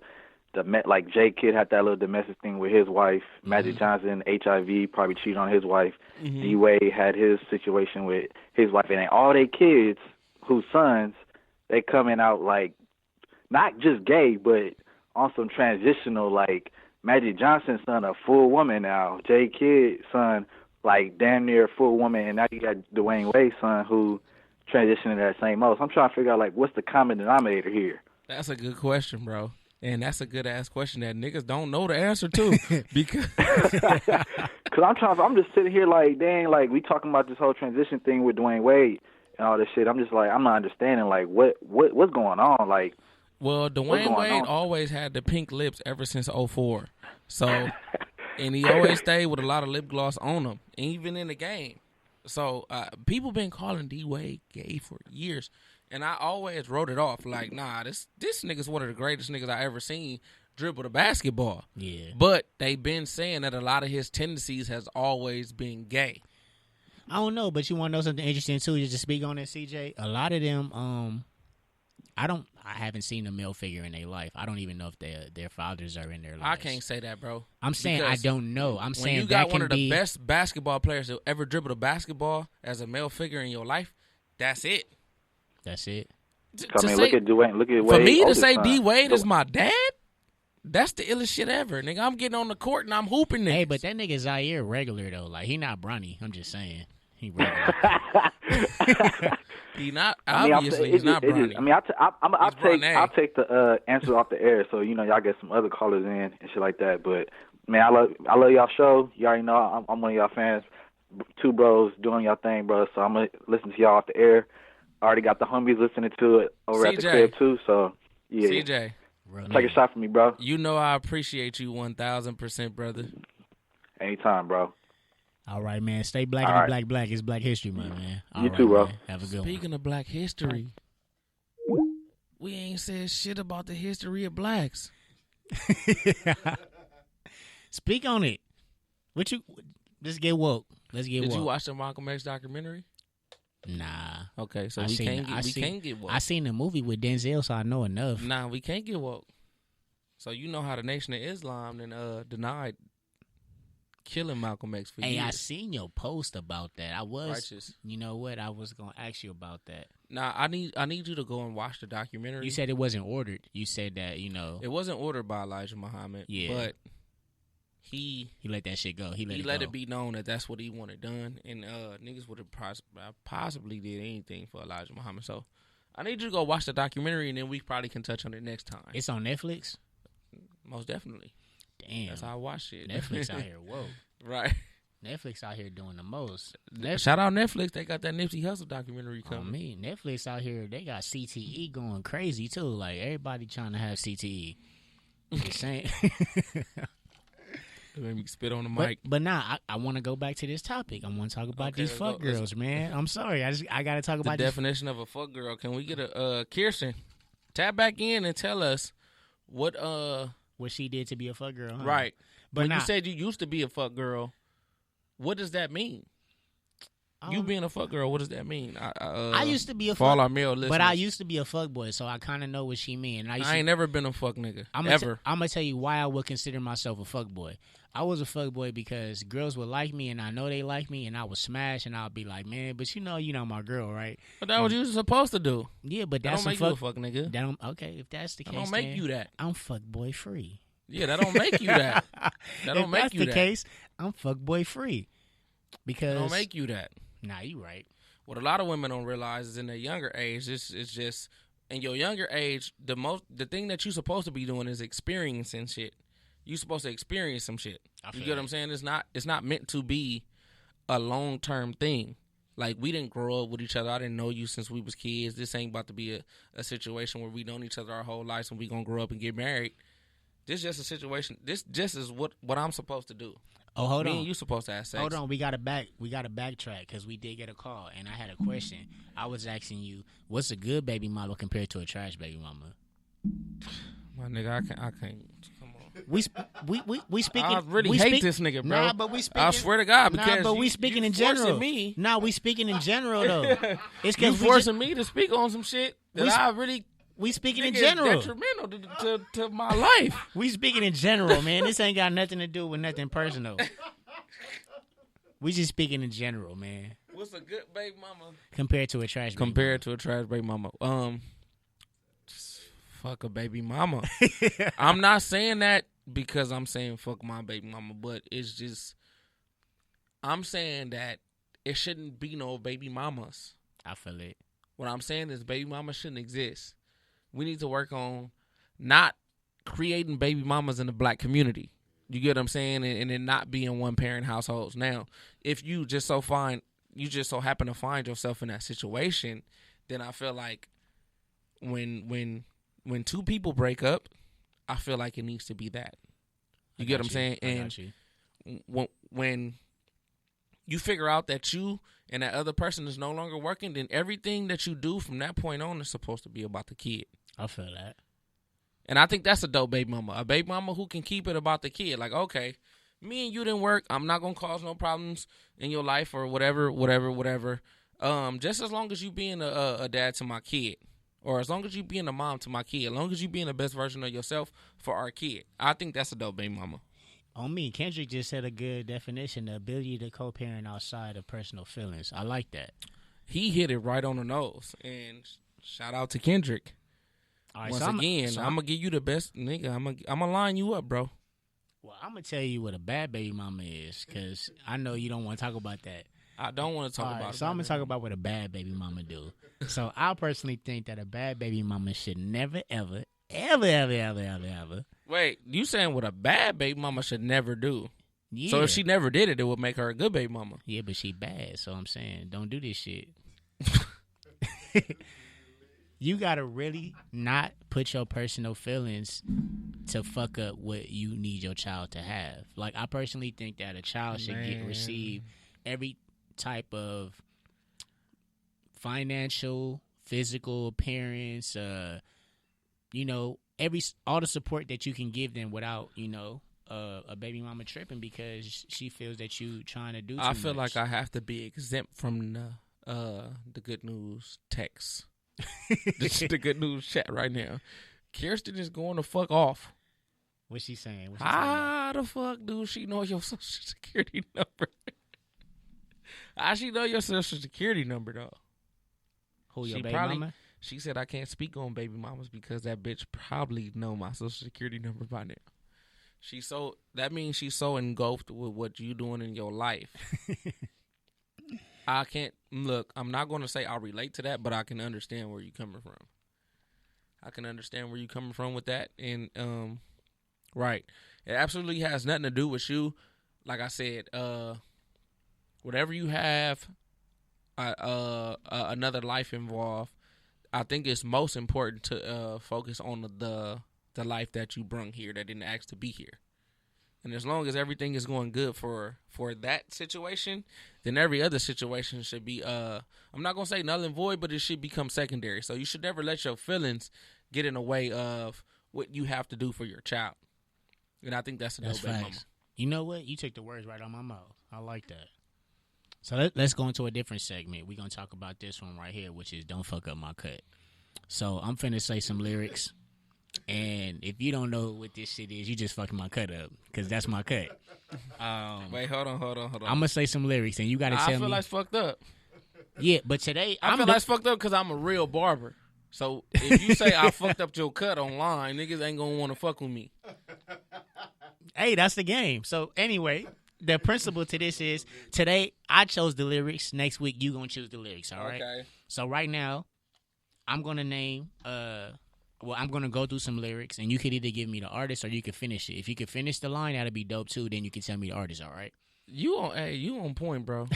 Speaker 6: like J. Kidd had that little domestic thing with his wife, Magic Johnson, HIV, probably cheated on his wife, D-Wade had his situation with his wife, and then all their kids, whose sons, they coming out like, not just gay, but on some transitional, like, Magic Johnson's son, a full woman now. J. Kidd's son, like, damn near a full woman. And now you got Dwayne Wade's son who transitioned to that same mode. So I'm trying to figure out, like, what's the common denominator here?
Speaker 3: That's a good question, bro. And that's a good-ass question that niggas don't know the answer to. Because
Speaker 6: Cause I'm just sitting here like, dang, like we talking about this whole transition thing with Dwayne Wade and all this shit. I'm just like, I'm not understanding like what's going on, like.
Speaker 3: Well, Dwayne Wade always had the pink lips ever since 2004. So, and he always stayed with a lot of lip gloss on him, even in the game. So, people been calling D Wade gay for years, and I always wrote it off like, nah, this nigga's one of the greatest niggas I ever seen dribble the basketball.
Speaker 2: Yeah.
Speaker 3: But they've been saying that a lot of his tendencies has always been gay.
Speaker 2: I don't know, but you want to know something interesting too? Just to speak on it, CJ. A lot of them, I haven't seen a male figure in their life. I don't even know if their fathers are in their lives.
Speaker 3: I can't say that, bro.
Speaker 2: I'm saying I don't know. I'm saying
Speaker 3: when you got one of the best basketball players to ever dribble a basketball as a male figure in your life, that's it.
Speaker 2: That's it.
Speaker 6: I mean, look at Dwayne. Look at Wade.
Speaker 3: For me to say D Wade is my dad, that's the illest shit ever, nigga. I'm getting on the court and I'm hooping niggas.
Speaker 2: Hey, but that nigga Zaire regular though. Like he not Bronny. I'm just saying he regular.
Speaker 3: He not obviously. He's not Bronny.
Speaker 6: I mean, I'll take the answer off the air, so you know y'all get some other callers in and shit like that. But man, I love y'all show. You already know I'm one of y'all fans. Two bros doing y'all thing, bro. So I'm gonna listen to y'all off the air. I already got the homies listening to it over at the crib too. So yeah,
Speaker 3: CJ,
Speaker 6: take a shot for me, bro.
Speaker 3: You know I appreciate you 1,000%, brother.
Speaker 6: Anytime, bro.
Speaker 2: All right, man. Stay black and right. Black. It's Black History Month, man.
Speaker 6: You too, bro.
Speaker 2: Man. Have a good one.
Speaker 3: Speaking of Black history, we ain't said shit about the history of blacks.
Speaker 2: Speak on it. Let's get woke. Did
Speaker 3: you watch the Malcolm X documentary?
Speaker 2: Nah.
Speaker 3: Okay, so we can't get woke.
Speaker 2: I seen the movie with Denzel, so I know enough.
Speaker 3: Nah, we can't get woke. So you know how the Nation of Islam denied killing Malcolm X for years.
Speaker 2: Hey, I seen your post about that. I was
Speaker 3: righteous.
Speaker 2: You know what? I was gonna ask you about that.
Speaker 3: Nah, I need you to go and watch the documentary.
Speaker 2: You said it wasn't ordered. You said that
Speaker 3: it wasn't ordered by Elijah Muhammad.
Speaker 2: Yeah,
Speaker 3: but he
Speaker 2: let that shit go. He
Speaker 3: let it be known that that's what he wanted done, and niggas would have possibly did anything for Elijah Muhammad. So I need you to go watch the documentary, and then we probably can touch on it next time.
Speaker 2: It's on Netflix.
Speaker 3: Most definitely.
Speaker 2: Damn,
Speaker 3: that's how I watch shit.
Speaker 2: Netflix out here, whoa,
Speaker 3: right?
Speaker 2: Netflix out here doing the most.
Speaker 3: Shout out Netflix. They got that Nipsey Hussle documentary coming.
Speaker 2: Me, Netflix out here, they got CTE going crazy too. Like everybody trying to have CTE. Just saying.
Speaker 3: It made me spit on the mic.
Speaker 2: But nah, I want to go back to this topic. I want to talk about these fuck girls, man. I'm sorry. I got to talk about
Speaker 3: the definition of a fuck girl. Can we get a Kirsten tap back in and tell us what
Speaker 2: she did to be a fuck girl? Huh?
Speaker 3: Right.
Speaker 2: But
Speaker 3: when you said you used to be a fuck girl, what does that mean? You being a fuck girl, what does that mean?
Speaker 2: I used to be a
Speaker 3: for all our male listeners.
Speaker 2: But I used to be a fuck boy, so I kind of know what she mean.
Speaker 3: I ain't never been a fuck nigga.
Speaker 2: I'm gonna tell you why I would consider myself a fuck boy. I was a fuck boy because girls would like me, and I know they like me, and I would smash, and I'll be like, man, but you know my girl, right?
Speaker 3: But that's what you supposed to do.
Speaker 2: Yeah, but that's
Speaker 3: don't make you a fuck nigga.
Speaker 2: Okay, if that's the case,
Speaker 3: don't make you that.
Speaker 2: I'm fuck boy free.
Speaker 3: Yeah, that don't make you that. That don't make you that.
Speaker 2: If that's the case, I'm fuck boy free. Because
Speaker 3: don't make you that.
Speaker 2: Nah, you right.
Speaker 3: What a lot of women don't realize is in their younger age, it's just in your younger age, the thing that you're supposed to be doing is experiencing shit. You're supposed to experience some shit. You get what I'm saying? It's not meant to be a long-term thing. Like, we didn't grow up with each other. I didn't know you since we was kids. This ain't about to be a situation where we known each other our whole lives and we gonna grow up and get married. This just a situation. This just is what I'm supposed to do.
Speaker 2: Oh, hold on.
Speaker 3: Me and you supposed to have sex.
Speaker 2: Hold on, we got to backtrack because we did get a call, and I had a question. I was asking you, what's a good baby mama compared to a trash baby mama?
Speaker 3: My nigga, I can't. Come on.
Speaker 2: We speaking.
Speaker 3: I really hate this nigga, bro.
Speaker 2: Nah, but we speaking.
Speaker 3: I swear to God, because
Speaker 2: we speaking in general. We speaking in general though. It's
Speaker 3: you forcing me to speak on some shit that I really.
Speaker 2: We speaking in general.
Speaker 3: Detrimental to my life.
Speaker 2: We speaking in general, man. This ain't got nothing to do with nothing personal. We just speaking in general, man.
Speaker 3: What's a good baby mama
Speaker 2: compared to a trash baby
Speaker 3: compared to a trash baby mama? Just fuck a baby mama. I'm not saying that because I'm saying fuck my baby mama, but it's just I'm saying that it shouldn't be no baby mamas.
Speaker 2: I feel it.
Speaker 3: What I'm saying is baby mamas shouldn't exist. We need to work on not creating baby mamas in the black community. You get what I'm saying? And it not being one parent households. Now, if you just so happen to find yourself in that situation, then I feel like when two people break up, I feel like it needs to be that. You get what I'm saying? And when you figure out that you and that other person is no longer working, then everything that you do from that point on is supposed to be about the kid.
Speaker 2: I feel that.
Speaker 3: And I think that's a dope baby mama. A baby mama who can keep it about the kid. Like, okay, me and you didn't work. I'm not going to cause no problems in your life or whatever. Just as long as you being a dad to my kid. Or as long as you being a mom to my kid. As long as you being the best version of yourself for our kid. I think that's a dope baby mama.
Speaker 2: On me, Kendrick just said a good definition, the ability to co-parent outside of personal feelings. I like that.
Speaker 3: He hit it right on the nose. And shout out to Kendrick. All right, I'm going to give you the best, nigga. I'm going to line you up, bro.
Speaker 2: Well, I'm going to tell you what a bad baby mama is, because I know you don't want to talk about that.
Speaker 3: I don't want to talk about it.
Speaker 2: So I'm going to talk about what a bad baby mama do. So I personally think that a bad baby mama should never, ever.
Speaker 3: Wait, you saying what a bad baby mama should never do?
Speaker 2: Yeah.
Speaker 3: So if she never did it, it would make her a good baby mama.
Speaker 2: Yeah, but she bad, so I'm saying don't do this shit. You got to really not put your personal feelings to fuck up what you need your child to have. Like, I personally think that a child should receive every type of financial, physical appearance, all the support that you can give them without, a baby mama tripping because she feels that you trying to do too much.
Speaker 3: I feel like I have to be exempt from the good news text. The good news chat right now. Kirsten is going to fuck off.
Speaker 2: What's she saying?
Speaker 3: How the fuck do she know your social security number? How she know your social security number though?
Speaker 2: Who, your baby mama?
Speaker 3: She said I can't speak on baby mamas because that bitch probably know my social security number by now. That means she's so engulfed with what you doing in your life. I can't look. I'm not going to say I relate to that, but I can understand where you're coming from. I can understand where you're coming from with that, and right, it absolutely has nothing to do with you. Like I said, whatever you have, another life involved. I think it's most important to focus on the life that you brung here that didn't ask to be here. And as long as everything is going good for that situation, then every other situation should be, I'm not going to say null and void, but it should become secondary. So you should never let your feelings get in the way of what you have to do for your child. And I think that's a dope baby mama.
Speaker 2: You know what? You took the words right out of my mouth. I like that. So let's go into a different segment. We're going to talk about this one right here, which is Don't Fuck Up My Cut. So I'm finna say some lyrics. And if you don't know what this shit is, you just fucking my cut up, because that's my cut.
Speaker 3: Wait, hold on.
Speaker 2: I'm going to say some lyrics, and you got to tell me.
Speaker 3: I feel like it's fucked up.
Speaker 2: Yeah, but today
Speaker 3: I feel like it's fucked up because I'm a real barber. So if you say I fucked up your cut online, niggas ain't going to want to fuck with me.
Speaker 2: Hey, that's the game. So anyway, the principle to this is today I chose the lyrics. Next week you going to choose the lyrics, all right?
Speaker 3: Okay.
Speaker 2: So right now I'm going to name I'm going to go through some lyrics, and you could either give me the artist or you could finish it. If you could finish the line, that'd be dope, too. Then you can tell me the artist, all right?
Speaker 3: You on point, bro.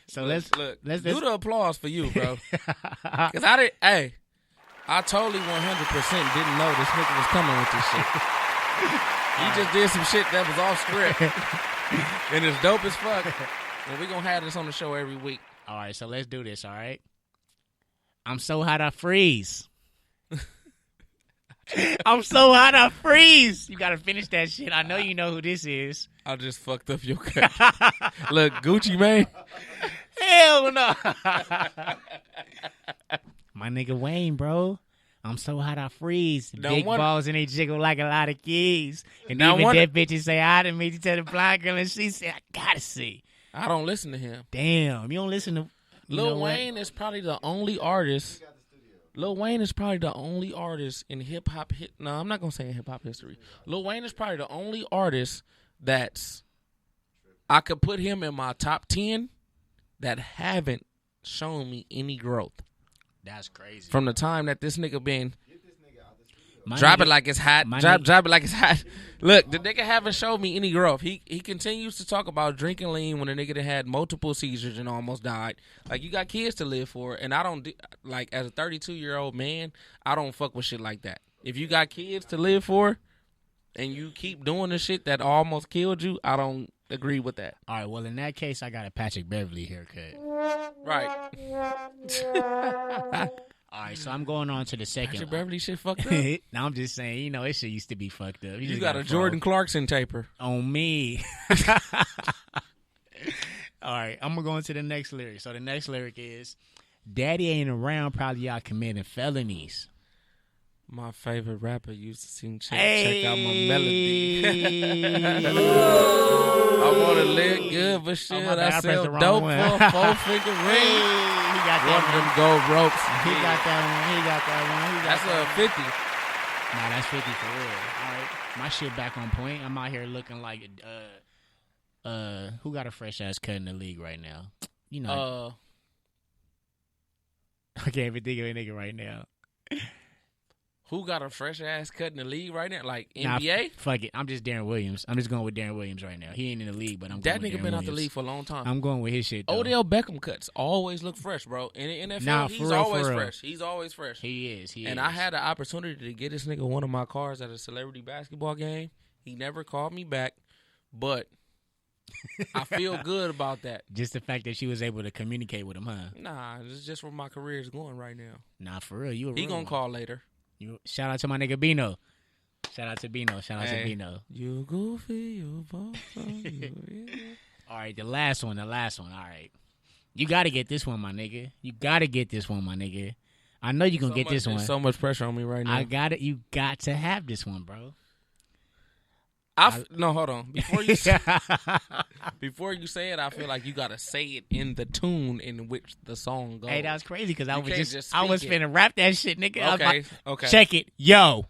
Speaker 2: So
Speaker 3: let's do
Speaker 2: the
Speaker 3: applause for you, bro. Because I totally 100% didn't know this nigga was coming with this shit. He just did some shit that was off script. And it's dope as fuck. And we're going to have this on the show every week.
Speaker 2: All right, so let's do this, all right? I'm so hot I freeze. I'm so hot I freeze. You got to finish that shit. I know you know who this is.
Speaker 3: I just fucked up your cut. Look, Gucci Mane.
Speaker 2: Hell no. My nigga Wayne, bro. I'm so hot I freeze. Big balls and they jiggle like a lot of keys. And even that bitches say hi to me to the blind girl, and she said, I gotta see.
Speaker 3: I don't listen to him.
Speaker 2: Damn, you don't listen to
Speaker 3: Lil Wayne is probably the only artist. Lil Wayne is probably the only artist in hip hop. No, I'm not gonna say in hip hop history. Lil Wayne is probably the only artist that's I could put him in my top 10 that haven't shown me any growth.
Speaker 2: That's crazy.
Speaker 3: From the time that this nigga been. Drop it like it's hot. Drop it like it's hot. Look, the nigga haven't showed me any growth. He continues to talk about drinking lean when a nigga that had multiple seizures and almost died. Like, you got kids to live for, and I don't like, as a 32-year-old man, I don't fuck with shit like that. If you got kids to live for, and you keep doing the shit that almost killed you, I don't agree with that.
Speaker 2: All right, well, in that case, I got a Patrick Beverly haircut.
Speaker 3: Right.
Speaker 2: All right, so I'm going on to the second.
Speaker 3: Patrick Beverly shit fucked up?
Speaker 2: No, I'm just saying, it shit used to be fucked up.
Speaker 3: You got a Jordan Clarkson taper.
Speaker 2: On me. All right, I'm going to go into the next lyric. So the next lyric is, Daddy ain't around, probably y'all committing felonies.
Speaker 3: My favorite rapper used to sing check out my melody. I want to live good, but shit, I sell dope for a 4-figure ring.
Speaker 2: He got that
Speaker 3: one of them gold ropes.
Speaker 2: He got that one.
Speaker 3: That's a 50.
Speaker 2: Nah, that's 50 for real. All right, my shit back on point. I'm out here looking like who got a fresh ass cut in the league right now? I can't even think of a nigga right now.
Speaker 3: Who got a fresh ass cut in the league right now? Like NBA?
Speaker 2: Nah, fuck it. I'm just Darren Williams. I'm just going with Darren Williams right now. He ain't in the league, but I'm going with Darren Williams. That nigga been out the league
Speaker 3: for a long time.
Speaker 2: I'm going with his shit, though.
Speaker 3: Odell Beckham cuts always look fresh, bro. In the NFL, he's always fresh. He's always fresh.
Speaker 2: He is.
Speaker 3: And I had the opportunity to get this nigga one of my cars at a celebrity basketball game. He never called me back, but I feel good about that.
Speaker 2: Just the fact that she was able to communicate with him, huh?
Speaker 3: Nah, it's just where my career is going right now.
Speaker 2: Nah, for real. He
Speaker 3: gonna call later.
Speaker 2: Shout out to my nigga Bino. Shout out to Bino.
Speaker 3: You goofy, you both.
Speaker 2: All right, the last one. All right. You got to get this one, my nigga. I know you going to get this one.
Speaker 3: There's so much pressure on me right now.
Speaker 2: I got it. You got to have this one, bro.
Speaker 3: No, hold on. Before you say it, I feel like you gotta say it in the tune in which the song goes.
Speaker 2: Hey, that was crazy because I was finna rap that shit, nigga.
Speaker 3: Okay.
Speaker 2: Check it, yo,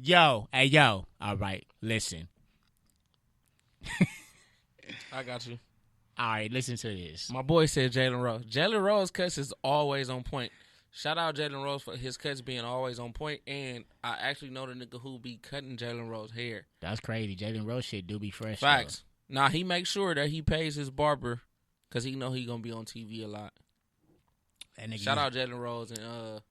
Speaker 2: hey, yo. All right, listen.
Speaker 3: I got you.
Speaker 2: All right, listen to this.
Speaker 3: My boy said Jalen Rose. Jalen Rose cuts is always on point. Shout out Jalen Rose for his cuts being always on point, and I actually know the nigga who be cutting Jalen Rose hair.
Speaker 2: That's crazy. Jalen Rose shit do be fresh.
Speaker 3: Facts. Now he makes sure that he pays his barber because he know he gonna be on TV a lot. Shout out Jalen Rose and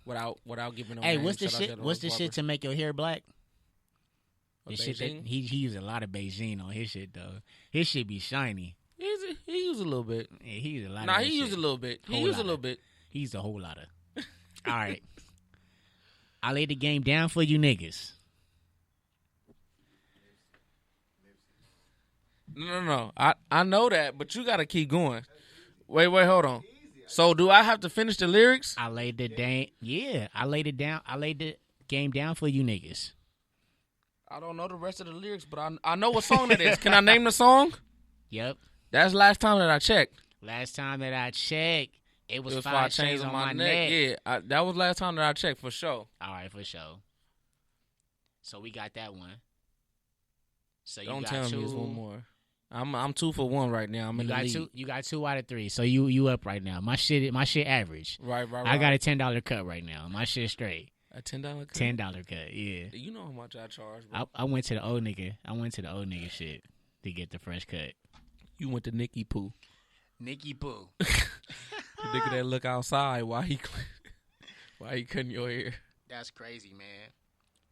Speaker 3: without giving no names,
Speaker 2: what's the shit? What's the shit to make your hair black? The shit that he used a lot of Beijing on his shit though. His shit be shiny.
Speaker 3: He used a little bit.
Speaker 2: Yeah, he used a lot.
Speaker 3: Nah, he used a little bit. He used a little bit.
Speaker 2: He's a whole lot of. All right. I laid the game down for you niggas.
Speaker 3: No. I know that, but you got to keep going. Wait, hold on. So do I have to finish the lyrics?
Speaker 2: I laid the down. I laid the game down for you niggas.
Speaker 3: I don't know the rest of the lyrics, but I know what song it is. Can I name the song?
Speaker 2: Yep.
Speaker 3: That's last time that I checked.
Speaker 2: It was 5 chains on my neck.
Speaker 3: Yeah, that was last time that I checked, for sure.
Speaker 2: All right, for sure. So we got that one. So
Speaker 3: don't tell me it's one more. I'm 2 for 1 right now. I'm in the lead.
Speaker 2: You got 2 out of 3. So you up right now. My shit average.
Speaker 3: Right.
Speaker 2: I got a $10 cut right now. My shit straight.
Speaker 3: A $10 cut?
Speaker 2: $10 cut, yeah.
Speaker 3: You know how much I charge, bro.
Speaker 2: I went to the old nigga shit to get the fresh cut.
Speaker 3: You went to Nicky Poo.
Speaker 2: Nicky Poo.
Speaker 3: The nigga that look outside while he cutting your hair.
Speaker 2: That's crazy, man.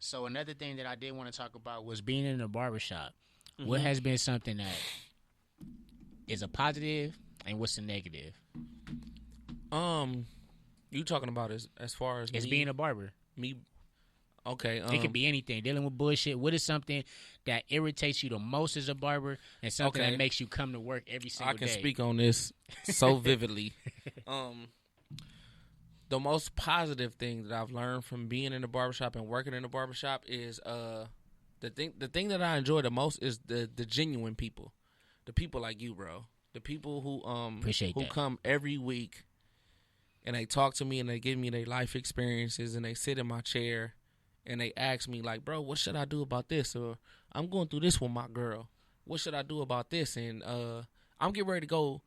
Speaker 2: So another thing that I did want to talk about was being in a barbershop. Mm-hmm. What has been something that is a positive and what's a negative?
Speaker 3: You talking about as far as
Speaker 2: it's being a barber.
Speaker 3: Me. Okay.
Speaker 2: It could be anything. Dealing with bullshit. What is something that irritates you the most as a barber and something that makes you come to work every single day?
Speaker 3: I can speak on this so vividly. The most positive thing that I've learned from being in the barbershop and working in the barbershop is the thing that I enjoy the most is the genuine people. The people like you, bro. The people who come every week and they talk to me and they give me their life experiences and they sit in my chair and they ask me like, bro, what should I do about this? Or I'm going through this with my girl. What should I do about this? And I'm getting ready to go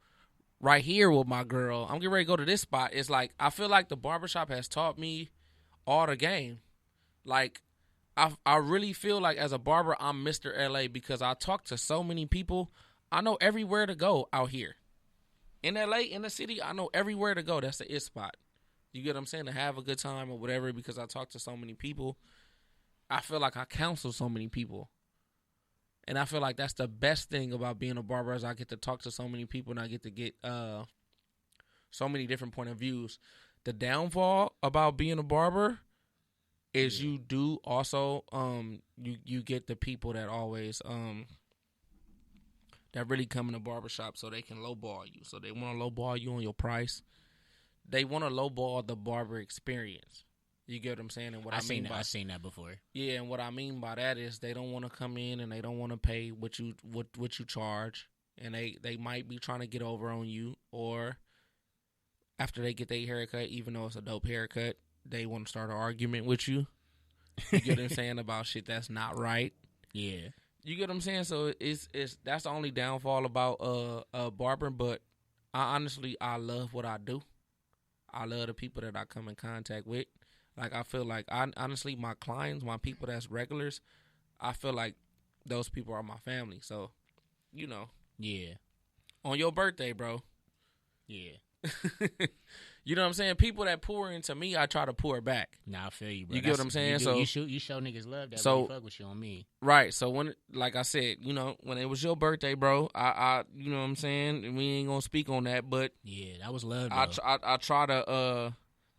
Speaker 3: right here with my girl. I'm getting ready to go to this spot. It's like I feel like the barbershop has taught me all the game. Like, I really feel like as a barber, I'm Mr. LA because I talk to so many people. I know everywhere to go out here. In LA, in the city, I know everywhere to go. That's the it spot. You get what I'm saying? To have a good time or whatever because I talk to so many people. I feel like I counsel so many people. And I feel like that's the best thing about being a barber is I get to talk to so many people and I get to get so many different point of views. The downfall about being a barber is you do also you get the people that always that really come in the barbershop so they can lowball you. So they want to lowball you on your price. They want to lowball the barber experience. You get what I'm saying? And what I've seen that before. Yeah, and what I mean by that is they don't want to come in and they don't want to pay what you charge, and they might be trying to get over on you, or after they get their haircut, even though it's a dope haircut, they want to start an argument with you. You get what I'm saying about shit that's not right. Yeah. You get what I'm saying? So it's that's the only downfall about barbering, but I love what I do. I love the people that I come in contact with. Like, I feel like, honestly, my clients, my people that's regulars, I feel like those people are my family. So, you know. Yeah. On your birthday, bro. Yeah. You know what I'm saying? People that pour into me, I try to pour back. Nah, I feel you, bro. You get what I'm saying? You show niggas love that when they fuck with you on me. Right. So, when, like I said, you know, when it was your birthday, bro, I you know what I'm saying? We ain't gonna speak on that, but. Yeah, that was love, bro.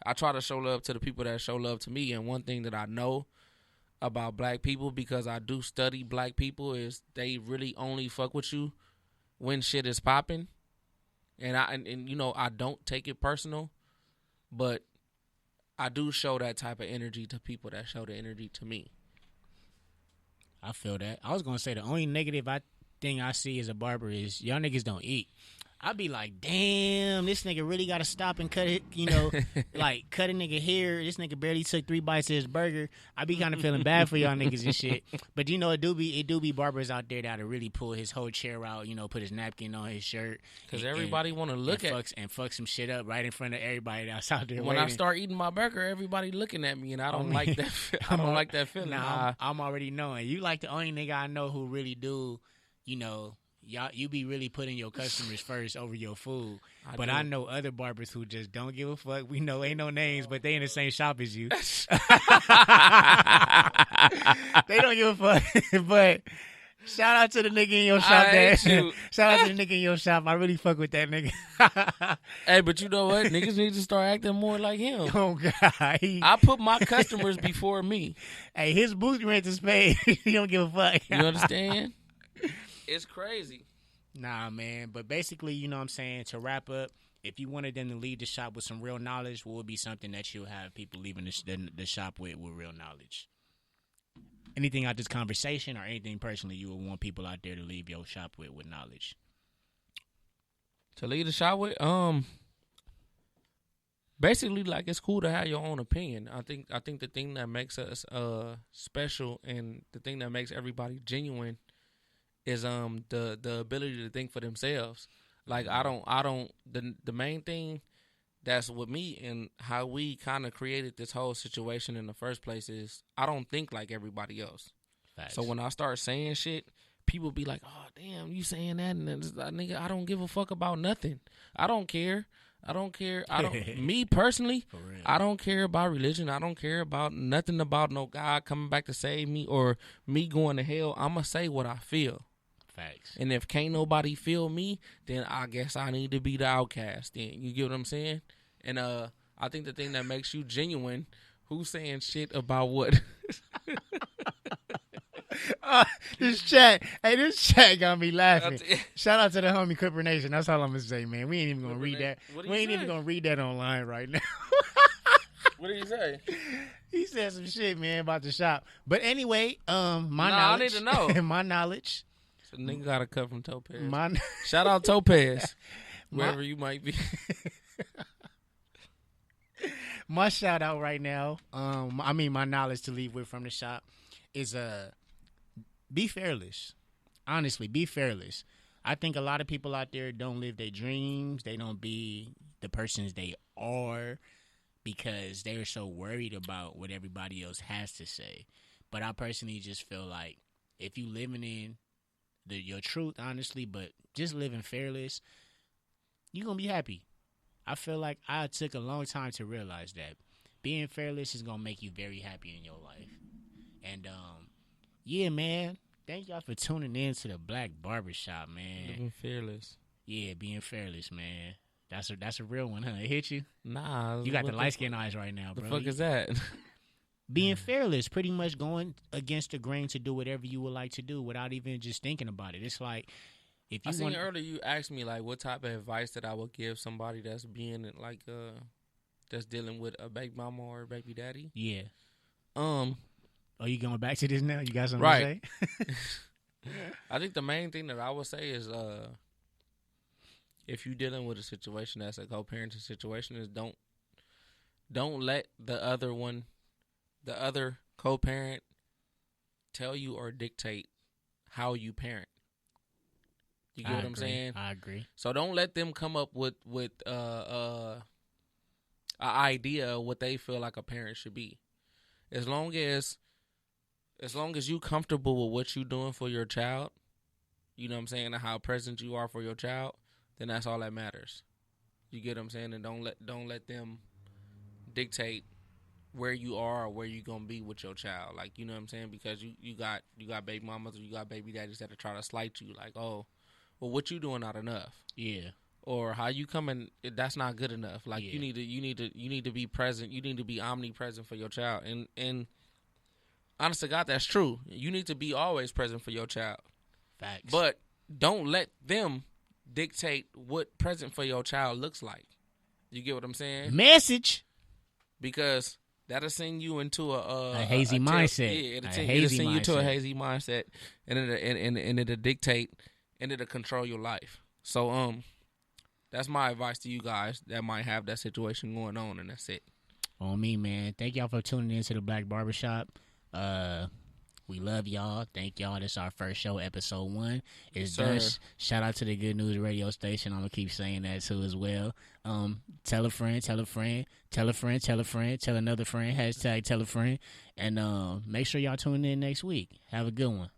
Speaker 3: I try to show love to the people that show love to me. And one thing that I know about black people, because I do study black people, is they really only fuck with you when shit is popping. And you know, I don't take it personal, but I do show that type of energy to people that show the energy to me. I feel that. I was going to say the only negative thing I see as a barber is y'all niggas don't eat. I'd be like, damn, this nigga really got to stop and cut it, you know, like cut a nigga hair. This nigga barely took 3 bites of his burger. I be kind of feeling bad for y'all niggas and shit. But, you know, it do be barbers out there that'll really pull his whole chair out, you know, put his napkin on his shirt. Because everybody want to look at and fuck some shit up right in front of everybody that's out there when waiting. I start eating my burger, everybody looking at me, and I don't like that. I don't like that feeling. Nah, I'm already knowing. You like the only nigga I know who really do, you know, you be really putting your customers first over your food. I know other barbers who just don't give a fuck. We know ain't no names, but they in the same shop as you. They don't give a fuck. But shout out to the nigga in your shop, Dad. Shout out to the nigga in your shop. I really fuck with that nigga. Hey, but you know what? Niggas need to start acting more like him. Oh, God. I put my customers before me. Hey, his booty rent is paid. He don't give a fuck. You understand? It's crazy. Nah, man. But basically, you know what I'm saying, to wrap up, if you wanted them to leave the shop with some real knowledge, what would be something that you'll have people leaving the shop with real knowledge? Anything out this conversation or anything personally you would want people out there to leave your shop with knowledge? To leave the shop with? Basically, like, it's cool to have your own opinion. I think the thing that makes us special and the thing that makes everybody genuine is the ability to think for themselves. Like, the main thing that's with me and how we kind of created this whole situation in the first place is I don't think like everybody else. Facts. So when I start saying shit, people be like, oh, damn, you saying that? And it's like, nigga, I don't give a fuck about nothing. I don't care. Me personally, I don't care about religion. I don't care about nothing about no God coming back to save me or me going to hell. I'm going to say what I feel. Facts. And if can't nobody feel me, then I guess I need to be the outcast then. You get what I'm saying? And I think the thing that makes you genuine, who's saying shit about what? This chat got me laughing. Shout out to the homie Clipper Nation. That's all I'm going to say, man. We ain't even going to read that. We ain't even going to read that online right now. What did he say? He said some shit, man, about the shop. But anyway, knowledge. I need to know. My knowledge. So nigga got a cut from Topaz. Shout out Topaz. Wherever you might be. My shout out right now, my knowledge to leave with from the shop is be fearless. Honestly, be fearless. I think a lot of people out there don't live their dreams. They don't be the persons they are
Speaker 2: because they're so worried about what everybody else has to say. But I personally just feel like if you living in your truth, honestly, but just living fearless, you're going to be happy. I feel like I took a long time to realize that. Being fearless is going to make you very happy in your life. And, yeah, man, thank y'all for tuning in to the Black Barbershop, man.
Speaker 3: Living fearless.
Speaker 2: Yeah, being fearless, man. That's a real one, huh? It hit you?
Speaker 3: Nah.
Speaker 2: You got the light-skinned eyes right now, bro.
Speaker 3: The fuck is that?
Speaker 2: Being fearless, pretty much going against the grain to do whatever you would like to do without even just thinking about it. It's like, if you
Speaker 3: I seen earlier you asked me, like, what type of advice that I would give somebody that's being, like, that's dealing with a baby mama or a baby daddy.
Speaker 2: Yeah. Are you going back to this now? You got something to say?
Speaker 3: I think the main thing that I would say is, if you're dealing with a situation that's a co-parenting situation, is don't let the other co-parent tell you or dictate how you parent. You get what I'm saying?
Speaker 2: I agree.
Speaker 3: So don't let them come up with an idea of what they feel like a parent should be. As long as you comfortable with what you're doing for your child, you know what I'm saying, and how present you are for your child, then that's all that matters. You get what I'm saying? And don't let them dictate where you are or where you gonna be with your child. Like, you know what I'm saying? Because you got baby mamas or you got baby daddies that are trying to slight you. Like, oh, well, what you doing not enough?
Speaker 2: Yeah.
Speaker 3: Or how you coming? That's not good enough. Like, you need to be present. You need to be omnipresent for your child. And honest to God, that's true. You need to be always present for your child.
Speaker 2: Facts.
Speaker 3: But don't let them dictate what present for your child looks like. You get what I'm saying?
Speaker 2: Message.
Speaker 3: Because that'll send you into a
Speaker 2: hazy mindset.
Speaker 3: Yeah, it'll send you to a hazy mindset, and it'll dictate and it'll control your life. So that's my advice to you guys that might have that situation going on, and that's it.
Speaker 2: On me, man. Thank y'all for tuning in to the Black Barbershop. We love y'all. Thank y'all. This is our first show, episode 1. It's done. Shout out to the Good News radio station. I'm going to keep saying that too as well. Tell a friend, tell a friend, tell a friend, tell a friend, tell another friend, hashtag tell a friend. And make sure y'all tune in next week. Have a good one.